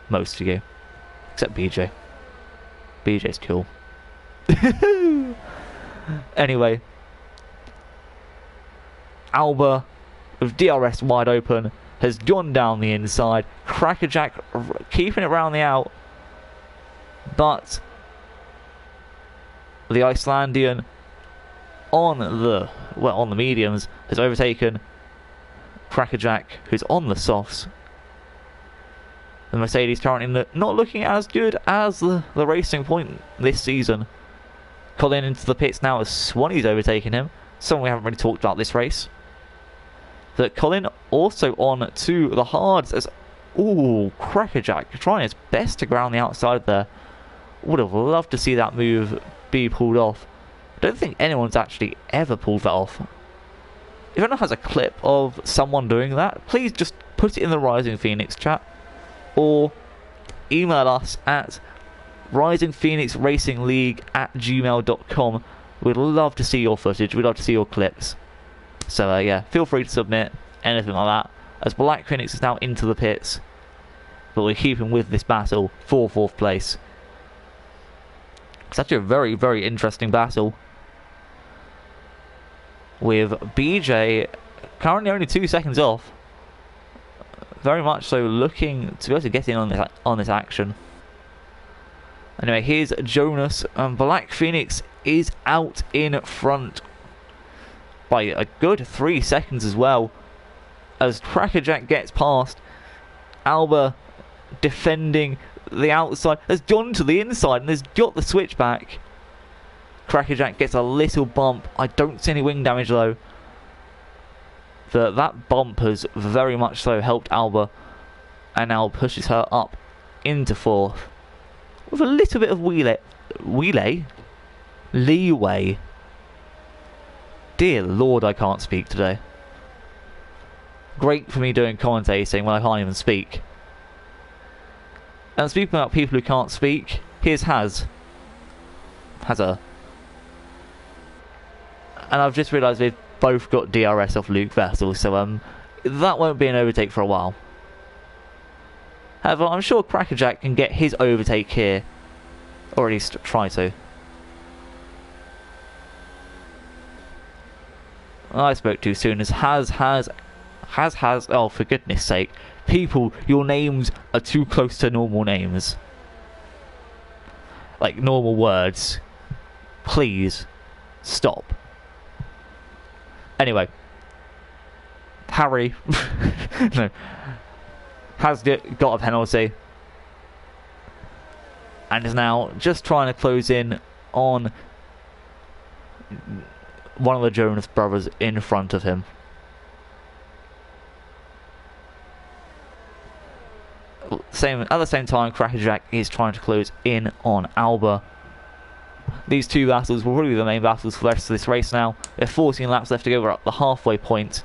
S1: Most of you. Except BJ. BJ's cool. Anyway. Alba, with DRS wide open, has gone down the inside. Crackerjack keeping it around the out. But the Icelandian on the mediums has overtaken Crackerjack, who's on the softs. The Mercedes currently not looking as good as the Racing Point this season. Colin into the pits now as Swanee's overtaken him. Something we haven't really talked about this race. That Colin also on to the hards as Crackerjack trying his best to ground the outside there. Would have loved to see that move be pulled off. I don't think anyone's actually ever pulled that off. If anyone has a clip of someone doing that, please just put it in the Rising Phoenix chat. Or email us at risingphoenixracingleague@gmail.com. We'd love to see your footage, we'd love to see your clips. So yeah, feel free to submit anything like that. As Black Phoenix is now into the pits. But we're keeping with this battle for 4th place. It's actually a very, very interesting battle. With BJ currently only 2 seconds off. Very much so looking to be able to get in on this action. Anyway, here's Jonas. Black Phoenix is out in front by a good 3 seconds as well. As Crackerjack gets past, Alba defending the outside has gone to the inside and has got the switchback. Crackerjack gets a little bump. I don't see any wing damage though. That bump has very much so helped Alba, and now pushes her up into 4th with a little bit of leeway. Dear Lord, I can't speak today. Great for me doing commentating when I can't even speak. And speaking about people who can't speak, here's Hazza. And I've just realised they've both got DRS off Luke Vettel, so that won't be an overtake for a while. However, I'm sure Crackerjack can get his overtake here, or at least try to. I spoke too soon. As has. Oh, for goodness sake. People, your names are too close to normal names. Like normal words. Please, stop. Anyway. Harry. No. Has got a penalty. And is now just trying to close in on one of the Jonas brothers in front of him. At the same time, Crackerjack is trying to close in on Alba. These two battles will probably be the main battles for the rest of this race now. There are 14 laps left to go. We're at the halfway point.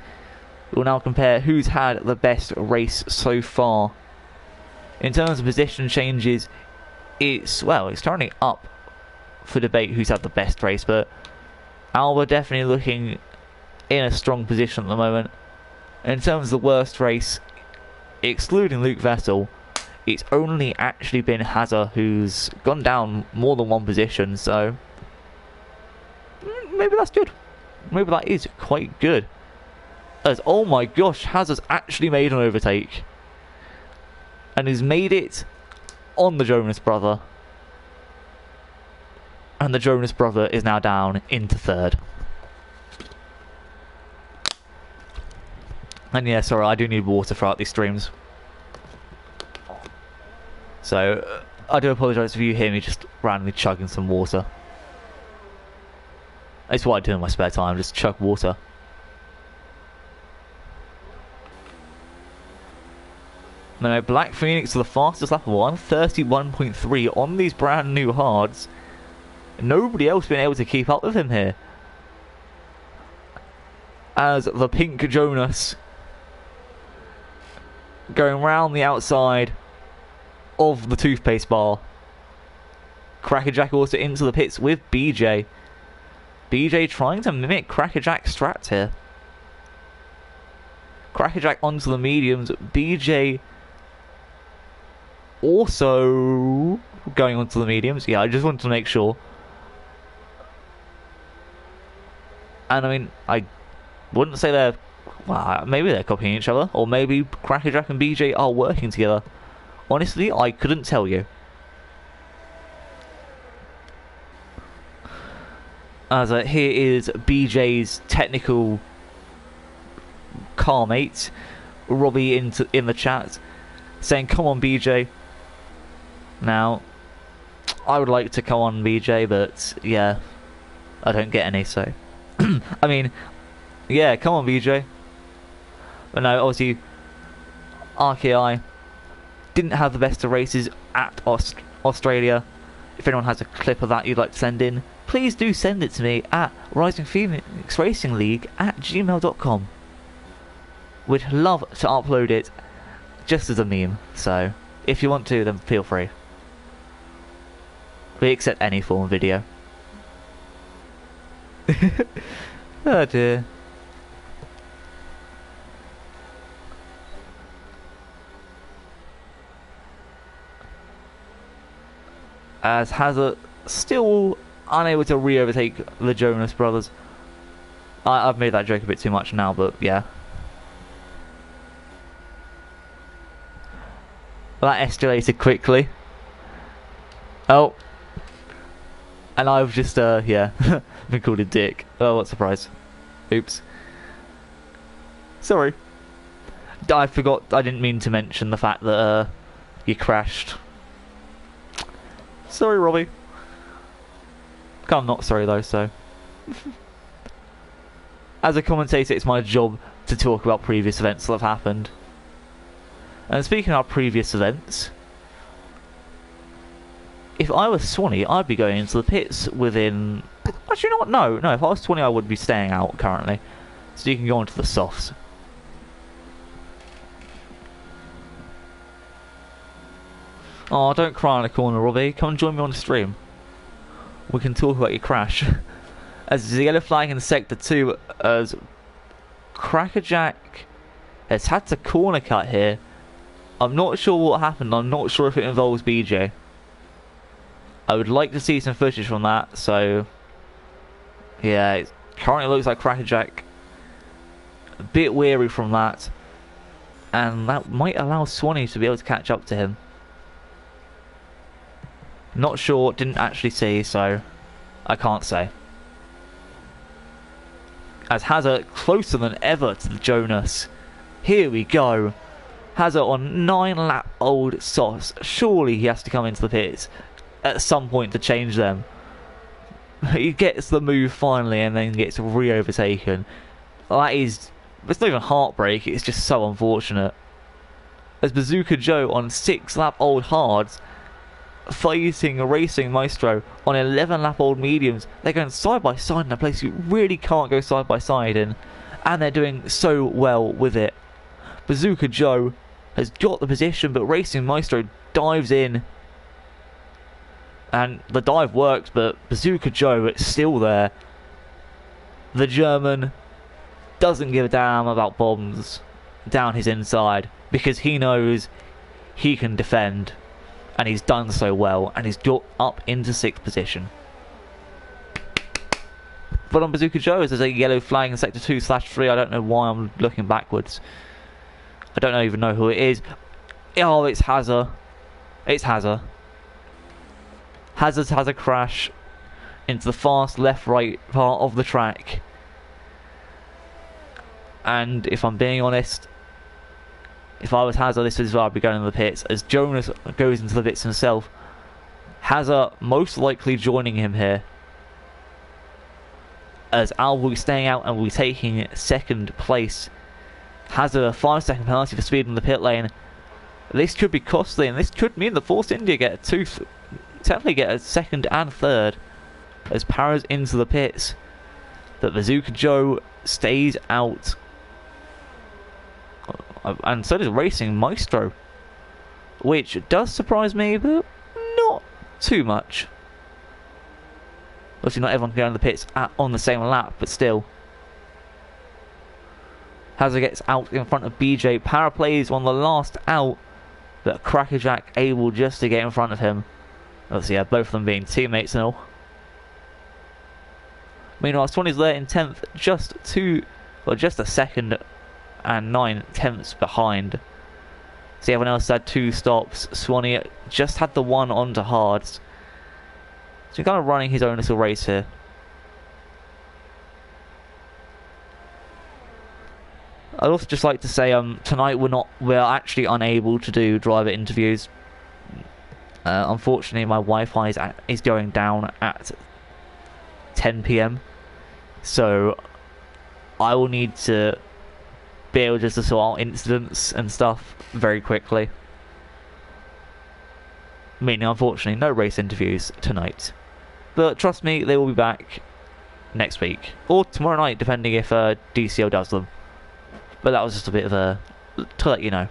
S1: We'll now compare who's had the best race so far. In terms of position changes, it's currently up for debate who's had the best race, but Alba definitely looking in a strong position at the moment. In terms of the worst race, excluding Luke Vettel, it's only actually been Hazza who's gone down more than one position, so maybe that's good. Maybe that is quite good. As, oh my gosh, Hazza's actually made an overtake. And he's made it on the Jonas brother. And the Jonas brother is now down into 3rd. And yeah, sorry, I do need water throughout these streams. So, I do apologise if you hear me just randomly chugging some water. That's what I do in my spare time, just chug water. No, Black Phoenix to the fastest lap of 1:31.3 on these brand new hards. Nobody else been able to keep up with him here. As the Pink Jonas going round the outside of the toothpaste bar. Crackerjack also into the pits with BJ. BJ trying to mimic Crackerjack's strats here. Crackerjack onto the mediums. BJ also going onto the mediums. Yeah, I just wanted to make sure. And I mean, I wouldn't say they're... Well, maybe they're copying each other. Or maybe Crackerjack and BJ are working together. Honestly, I couldn't tell you. As here is BJ's technical car mate, Robbie, in the chat, saying, "Come on, BJ." Now, I would like to come on, BJ, but yeah, I don't get any. So, I mean, yeah, come on, BJ. But no, obviously, RKI didn't have the best of races at Australia. If anyone has a clip of that you'd like to send in, please do send it to me at risingphoenixracingleague@gmail.com. Would love to upload it just as a meme, so if you want to, then feel free. We accept any form of video. Oh dear. As Hazard still unable to re-overtake the Jonas brothers. I've made that joke a bit too much now, but yeah. That escalated quickly. Oh. And I've just, yeah, been called a dick. Oh, what a surprise. Oops. Sorry. I forgot, I didn't mean to mention the fact that, you crashed. Sorry, Robbie. I'm not sorry though, so. As a commentator, it's my job to talk about previous events that have happened. And speaking of previous events, if I was Swanee, I'd be going into the pits within... Actually, you know what? No, if I was Swanee, I would be staying out currently. So you can go into the softs. Oh, don't cry in the corner, Robbie. Come and join me on the stream. We can talk about your crash. As the yellow flag in sector 2, as Crackerjack has had to corner cut here. I'm not sure what happened. I'm not sure if it involves BJ. I would like to see some footage from that. So, yeah, it currently looks like Crackerjack a bit weary from that. And that might allow Swanee to be able to catch up to him. Not sure, didn't actually see, so I can't say. As Hazard closer than ever to the Jonas. Here we go. Hazard on 9-lap-old softs. Surely he has to come into the pits at some point to change them. He gets the move finally and then gets re-overtaken. That is... It's not even heartbreak, it's just so unfortunate. As Bazooka Joe on 6-lap-old hards fighting a Racing Maestro on 11-lap-old mediums. They're going side by side in a place you really can't go side by side in, and they're doing so well with it. Bazooka Joe has got the position, but Racing Maestro dives in, and the dive works, but Bazooka Joe is still there. The German doesn't give a damn about bombs down his inside because he knows he can defend. And he's done so well, and he's got up into 6th position. But on Bazooka Joe, there's a yellow flag in sector 2/3. I don't know why I'm looking backwards. I don't even know who it is. Oh, it's Hazard. It's Hazard. Hazard has a crash into the fast left-right part of the track. And if I'm being honest, if I was Hazard, this is where I'd be going in the pits. As Jonas goes into the pits himself, Hazard most likely joining him here. As Al will be staying out and will be taking 2nd place. Hazard a 5-second penalty for speed in the pit lane. This could be costly, and this could mean the Force India technically get a second and third as Para's into the pits. But Bazooka Joe stays out. And so does Racing Maestro, which does surprise me, but not too much. Obviously not everyone can go in the pits on the same lap, but still. Hazard gets out in front of BJ. Para plays on the last out, but Crackerjack able just to get in front of him. Obviously, yeah, both of them being teammates and all. Meanwhile, Swanee's there in 10th, just a second and 9/10ths behind. See, everyone else had 2 stops. Swanee just had the one onto hards. So he's kind of running his own little race here. I'd also just like to say, tonight we're actually unable to do driver interviews. Unfortunately, my Wi-Fi is going down at 10 PM, so I will need to be able just to sort out incidents and stuff very quickly. Meaning, unfortunately, no race interviews tonight. But trust me, they will be back next week or tomorrow night, depending if DCO does them. But that was just a bit of a to let you know.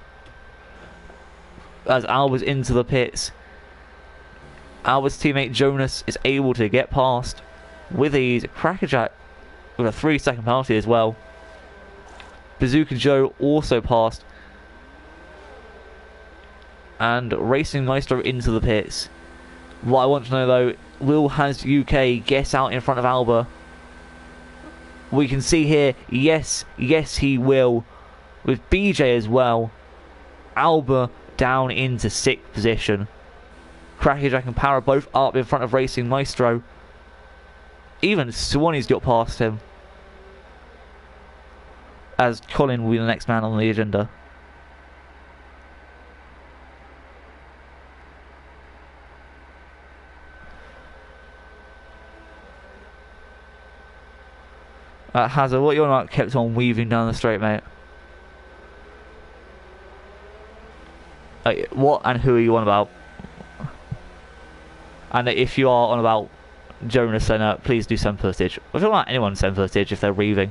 S1: As Alba's into the pits, Alba's teammate Jonas is able to get past with ease. Crackerjack with a 3-second penalty as well. Bazooka Joe also passed. And Racing Maestro into the pits. What I want to know though, will Has UK get out in front of Alba? We can see here, yes he will. With BJ as well. Alba down into 6th position. Crackerjack and Para both up in front of Racing Maestro. Even Swanee's got past him. As Colin will be the next man on the agenda. Hazard, what you on about? Kept on weaving down the straight, mate. What and who are you on about? And if you are on about Jonas, then please do send footage. I don't want anyone to send footage if they're weaving.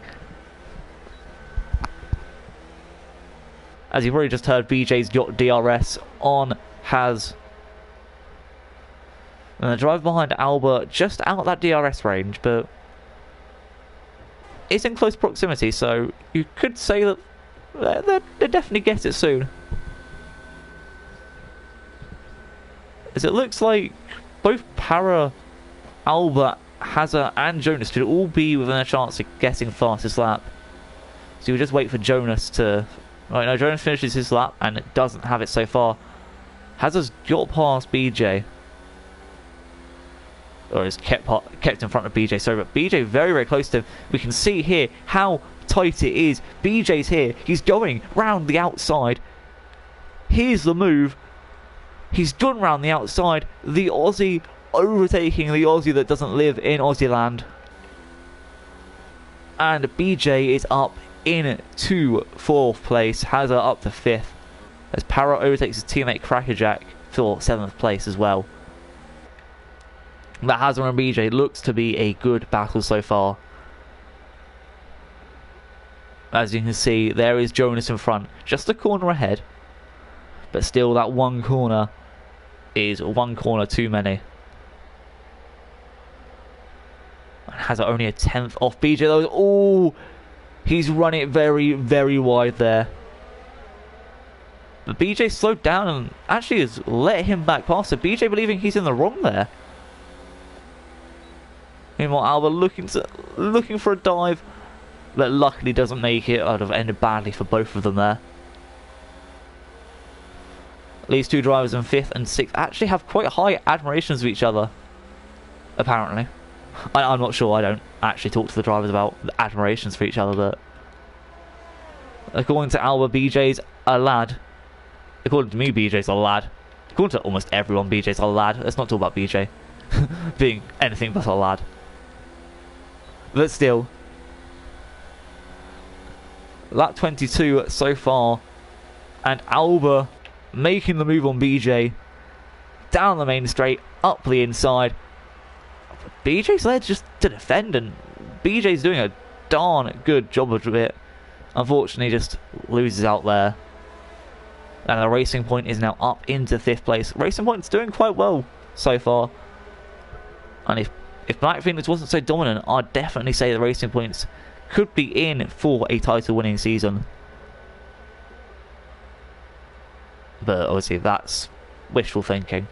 S1: As you've already just heard, BJ's got DRS on Haz. And the drive behind Alba just out that DRS range, but it's in close proximity, so you could say that they definitely get it soon. As it looks like both Para, Alba, Hazard and Jonas could all be within a chance of getting fastest lap. So you just wait for Jonas to... Right, no, Jonas finishes his lap and it doesn't have it so far. Hazard's got past BJ. Or is kept in front of BJ, sorry, but BJ very, very close to him. We can see here how tight it is. BJ's here. He's going round the outside. Here's the move. He's gone round the outside. The Aussie overtaking the Aussie that doesn't live in Aussie land. And BJ is up into 4th place. Hazard up to 5th. As Para overtakes his teammate Crackerjack for 7th place as well. But Hazard and BJ looks to be a good battle so far. As you can see, there is Jonas in front. Just a corner ahead. But still, that one corner is one corner too many. Hazard only a 10th off BJ though. Oh, he's run it very, very wide there. But BJ slowed down and actually has let him back past. So BJ believing he's in the wrong there. Meanwhile, Alba looking for a dive, but luckily doesn't make it. I'd have ended badly for both of them there. These two drivers in 5th and 6th actually have quite high admirations of each other. Apparently. I'm not sure, I don't actually talk to the drivers about the admirations for each other, but according to Alba, BJ's a lad. According to me, BJ's a lad. According to almost everyone, BJ's a lad. Let's not talk about BJ being anything but a lad. But still, lap 22 so far, and Alba making the move on BJ. Down the main straight, up the inside. BJ's there just to defend, and BJ's doing a darn good job of it. Unfortunately, just loses out there. And the Racing Point is now up into 5th place. Racing Point's doing quite well so far. And if Black Phoenix wasn't so dominant, I'd definitely say the Racing Points could be in for a title-winning season. But obviously, that's wishful thinking.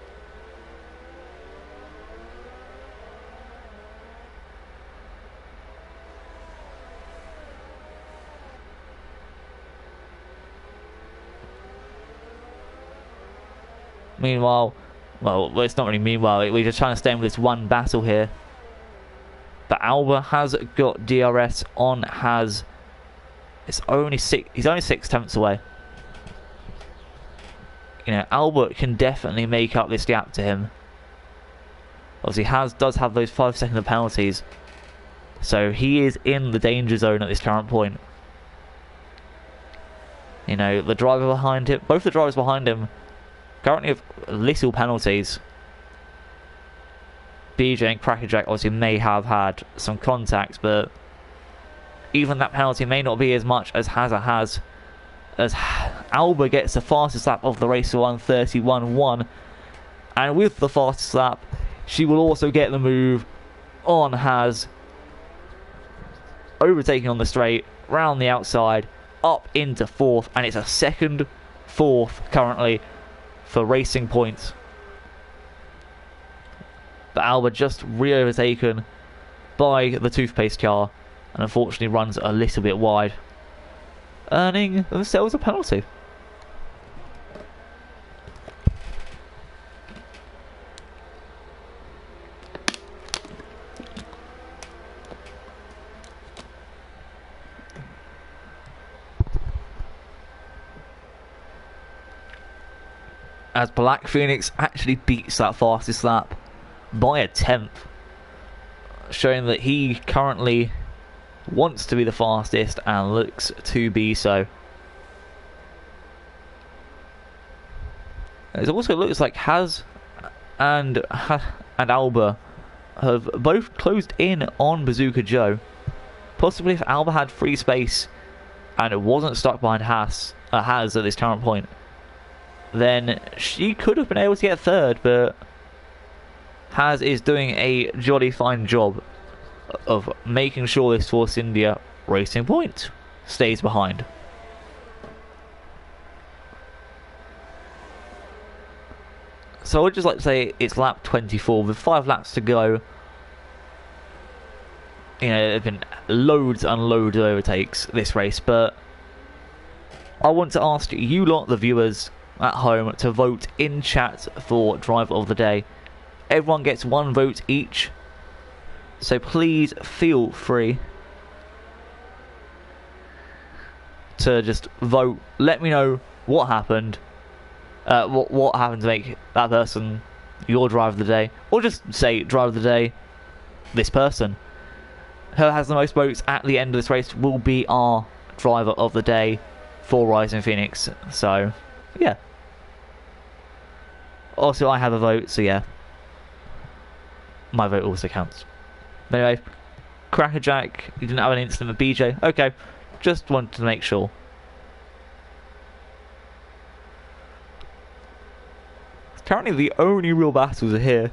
S1: Meanwhile, well, it's not really meanwhile, we're just trying to stay in with this one battle here. But Alba has got DRS on Has. He's only 6/10 away. You know, Albert can definitely make up this gap to him. Obviously, Has does have those 5-second penalties. So he is in the danger zone at this current point. You know, the driver behind him, both the drivers behind him, currently have little penalties. BJ and Crackerjack obviously may have had some contact, but even that penalty may not be as much as Hazza has. As Alba gets the fastest lap of the race, 1:31.1, and with the fastest lap, she will also get the move on Haz, overtaking on the straight, round the outside, up into 4th, and it's a 2nd, 4th currently for Racing Point. But Alba just re-overtaken by the toothpaste car, and unfortunately runs a little bit wide, earning themselves a penalty. As Black Phoenix actually beats that fastest lap by a 10th, showing that he currently wants to be the fastest and looks to be so. It also looks like Haz and Alba have both closed in on Bazooka Joe. Possibly if Alba had free space and it wasn't stuck behind Haz at this current point, then she could have been able to get 3rd, but Haz is doing a jolly fine job of making sure this Force India Racing Point stays behind. So I would just like to say it's lap 24 with 5 laps to go. You know, there have been loads and loads of overtakes this race, but I want to ask you lot, the viewers at home, to vote in chat for Driver of the Day. Everyone gets 1 vote each, so please feel free to just vote. Let me know what happened, what happened to make that person your Driver of the Day, or just say Driver of the Day, this person. Whoever has the most votes at the end of this race will be our Driver of the Day for Rising Phoenix. So yeah. Also, I have a vote, so yeah, my vote also counts. But anyway, Crackerjack, you didn't have an incident with BJ. Okay, just wanted to make sure. Currently, the only real battles are here.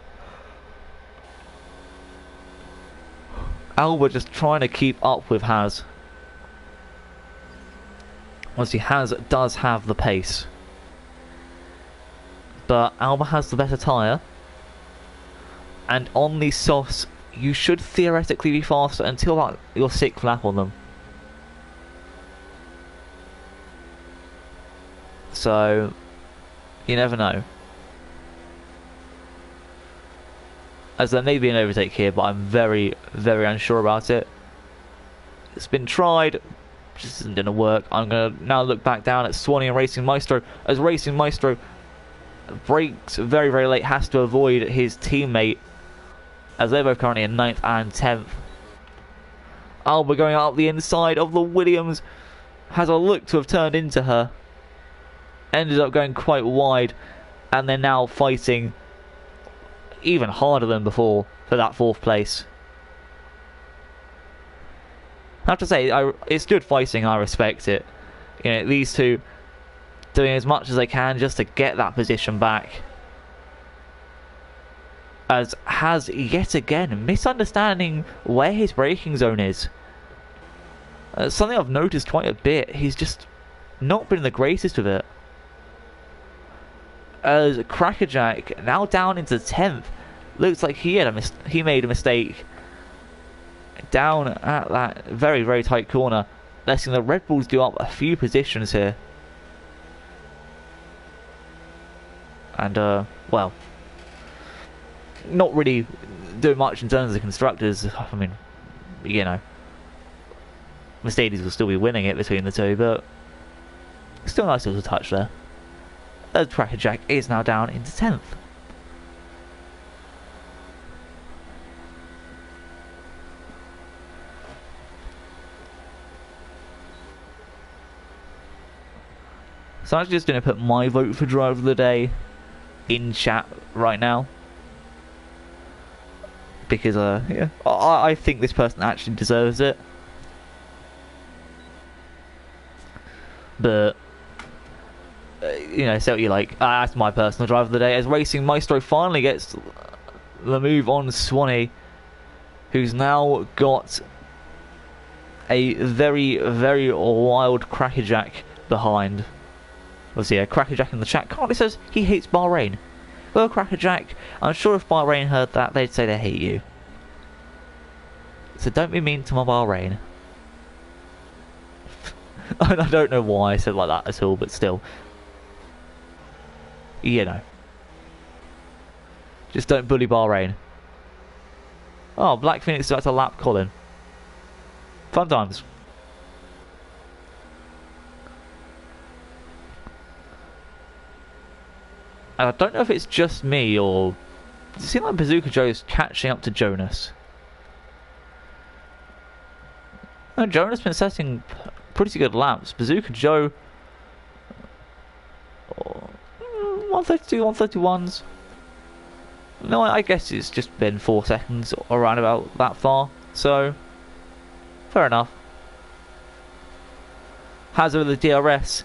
S1: Alba just trying to keep up with Haz. Obviously, Haz does have the pace, but Alba has the better tyre, and on these softs you should theoretically be faster until about your 6th lap on them. So you never know, as there may be an overtake here, but I'm very, very unsure about it. It's been tried, just isn't going to work. I'm going to now look back down at Swanee and Racing Maestro, as Racing Maestro breaks very, very late, has to avoid his teammate, as they're both currently in 9th and 10th. Alba going out the inside of the Williams has a look to have turned into her, ended up going quite wide, and they're now fighting even harder than before for that 4th place. I have to say, it's good fighting, I respect it. You know, these two doing as much as they can just to get that position back. As has yet again misunderstanding where his braking zone is. Something I've noticed quite a bit. He's just not been the greatest with it. As Crackerjack now down into 10th, looks like he made a mistake down at that very, very tight corner, letting the Red Bulls go up a few positions here. And well, not really doing much in terms of the constructors. I mean, you know, Mercedes will still be winning it between the two, but still a nice little touch there. As Crackerjack is now down into 10th. So I'm just going to put my vote for driver of the day in chat right now. Because, yeah, I think this person actually deserves it. But, you know, say what you like. That's my personal driver of the day. As Racing Maestro finally gets the move on Swanee, who's now got a very, very wild Crackerjack behind. Obviously, Crackerjack in the chat currently says he hates Bahrain. Well, Crackerjack, I'm sure if Bahrain heard that, they'd say they hate you. So don't be mean to my Bahrain. I don't know why I said like that at all, but still. You know. Just don't bully Bahrain. Oh, Black Phoenix is about to lap Colin. Fun times. And I don't know if it's just me or... Does it seem like Bazooka Joe's catching up to Jonas? No, Jonas has been setting pretty good laps. Bazooka Joe... 132, 131s. No, I guess it's just been 4 seconds around about that far. So, fair enough. Hazard with the DRS.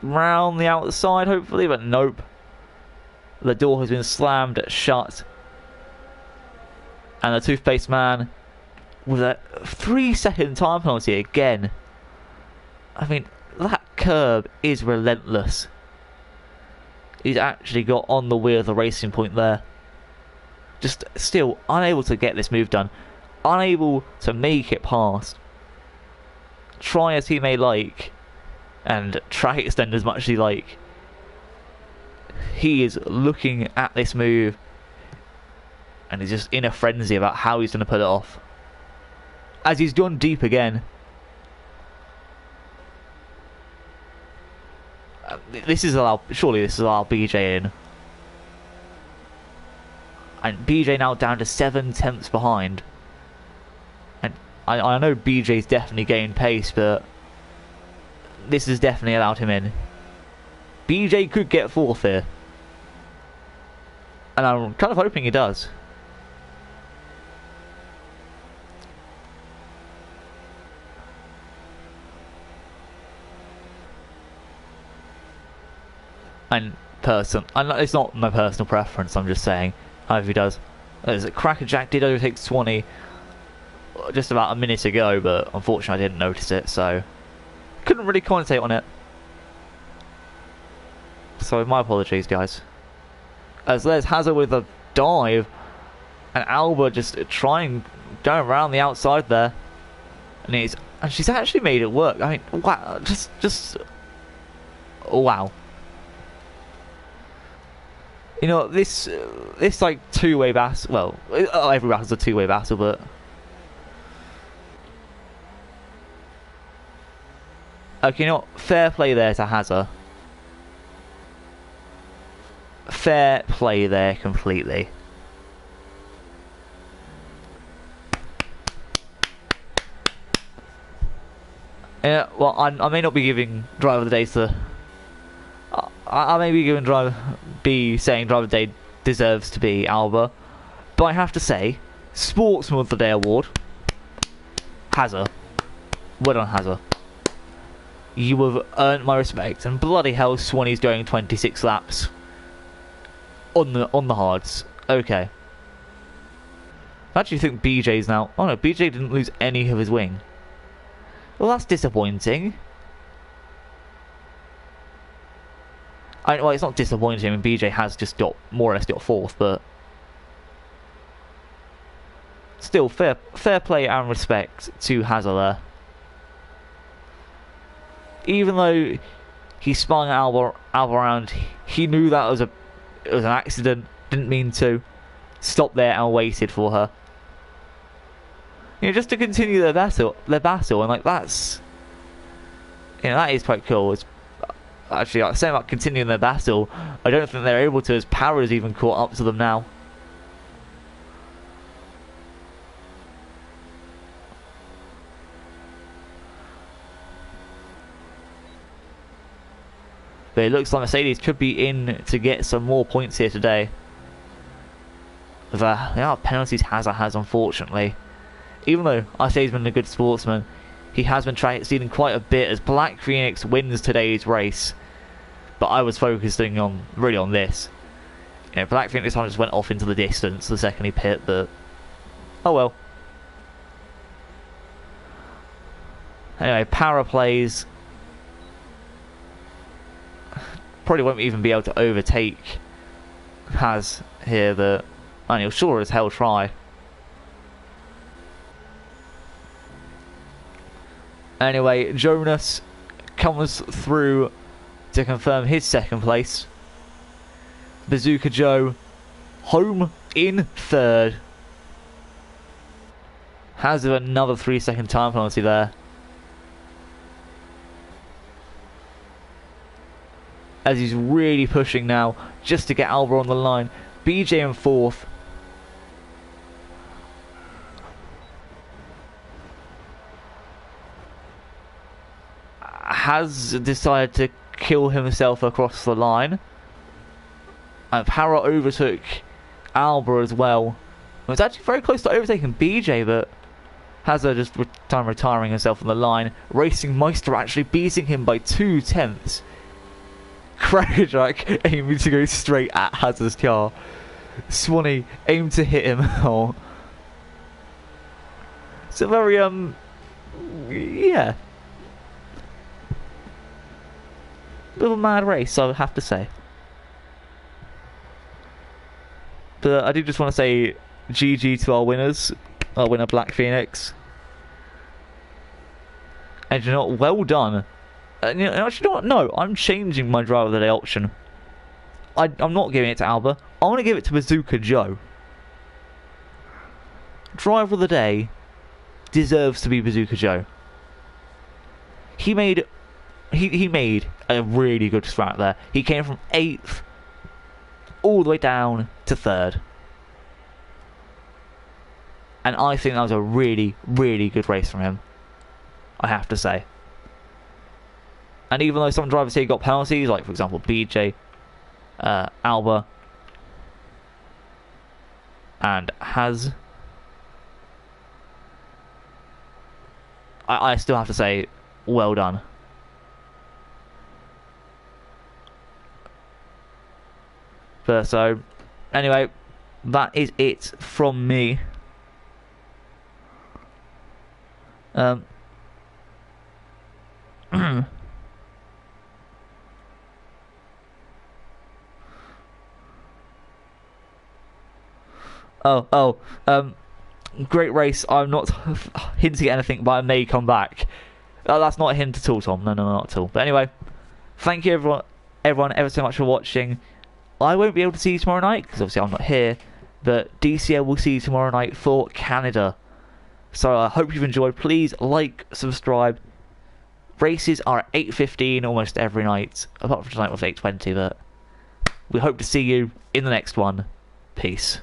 S1: Round the outside, hopefully, but nope. The door has been slammed shut. And the Toothpaste Man with a 3-second time penalty again. I mean, that curb is relentless. He's actually got on the wheel of the Racing Point there. Just still unable to get this move done. Unable to make it past. Try as he may like. And track extend as much as he like. He is looking at this move. And he's just in a frenzy about how he's going to put it off. As he's gone deep again. Surely this is allowed BJ in. And BJ now down to 7/10 behind. And I know BJ's definitely gained pace, but this has definitely allowed him in. BJ could get 4th here. And I'm kind of hoping he does. And it's not my personal preference, I'm just saying. I hope he does. Crackerjack did overtake Swanee just about a minute ago, but unfortunately I didn't notice it, so couldn't really commentate on it. So my apologies, guys. As there's Hazard with a dive, and Alba just going around the outside there, and she's actually made it work. I mean, wow, just wow. You know, this like two-way battle. Well, every battle's a two-way battle, but okay, you know what? Fair play there to Hazard. Fair play there completely. Yeah, well, I may not be giving driver of the day to I may be saying driver of the day deserves to be Alba, but I have to say, Sportsman of the Day award, Hazard. Well done, Hazard. You have earned my respect, and bloody hell, Swanee's going 26 laps on the hards. Okay. I actually think BJ's now. Oh no, BJ didn't lose any of his wing. Well, that's disappointing. Well, it's not disappointing. I mean, BJ has just got more or less got fourth, but still fair play and respect to Hazard there. Even though he spun Alba around, he knew that it was an accident. Didn't mean to. Stopped there and waited for her. You know, just to continue their battle, and like that's, you know, that is quite cool. It's actually, like, saying about continuing their battle, I don't think they're able to, as Power has even caught up to them now. But it looks like Mercedes could be in to get some more points here today. There are penalties Hazard has, unfortunately. Even though I say he's been a good sportsman, he has been stealing quite a bit as Black Phoenix wins today's race. But I was focusing really on this. You know, Black Phoenix just went off into the distance the second he pit, but oh well. Anyway, Para plays. Probably won't even be able to overtake Haz here, but and he'll sure as hell try. Anyway, Jonas comes through to confirm his second place. Bazooka Joe home in third. Has another 3-second time penalty there. As he's really pushing now just to get Alba on the line. BJ in fourth. Has decided to kill himself across the line. And Para overtook Alba as well. It was actually very close to overtaking BJ, but Hazard just retiring himself on the line. Racing Meister actually beating him by 2/10. Crackerjack aiming to go straight at Hazard's car. Swanee aimed to hit him. Oh. It's a very, yeah. Bit of a mad race, I would have to say. But I do just want to say GG to our winners. Our winner, Black Phoenix. And you know what? Well done. And you know, actually, no, I'm changing my driver of the day option. I'm not giving it to Alba. I want to give it to Bazooka Joe. Driver of the day deserves to be Bazooka Joe. He made a really good start there. He came from 8th all the way down to 3rd. And I think that was a really, really good race from him, I have to say. And even though some drivers here got penalties, like for example BJ, Alba, and Haz, I still have to say, well done. But so, anyway, that is it from me. Great race. I'm not hinting at anything, but I may come back. That's not a hint at all, Tom. No, not at all. But anyway, thank you everyone ever so much for watching. I won't be able to see you tomorrow night, because obviously I'm not here, but DCL will see you tomorrow night for Canada. So I hope you've enjoyed. Please like, subscribe. Races are at 8:15 almost every night, apart from tonight was 8:20, but we hope to see you in the next one. Peace.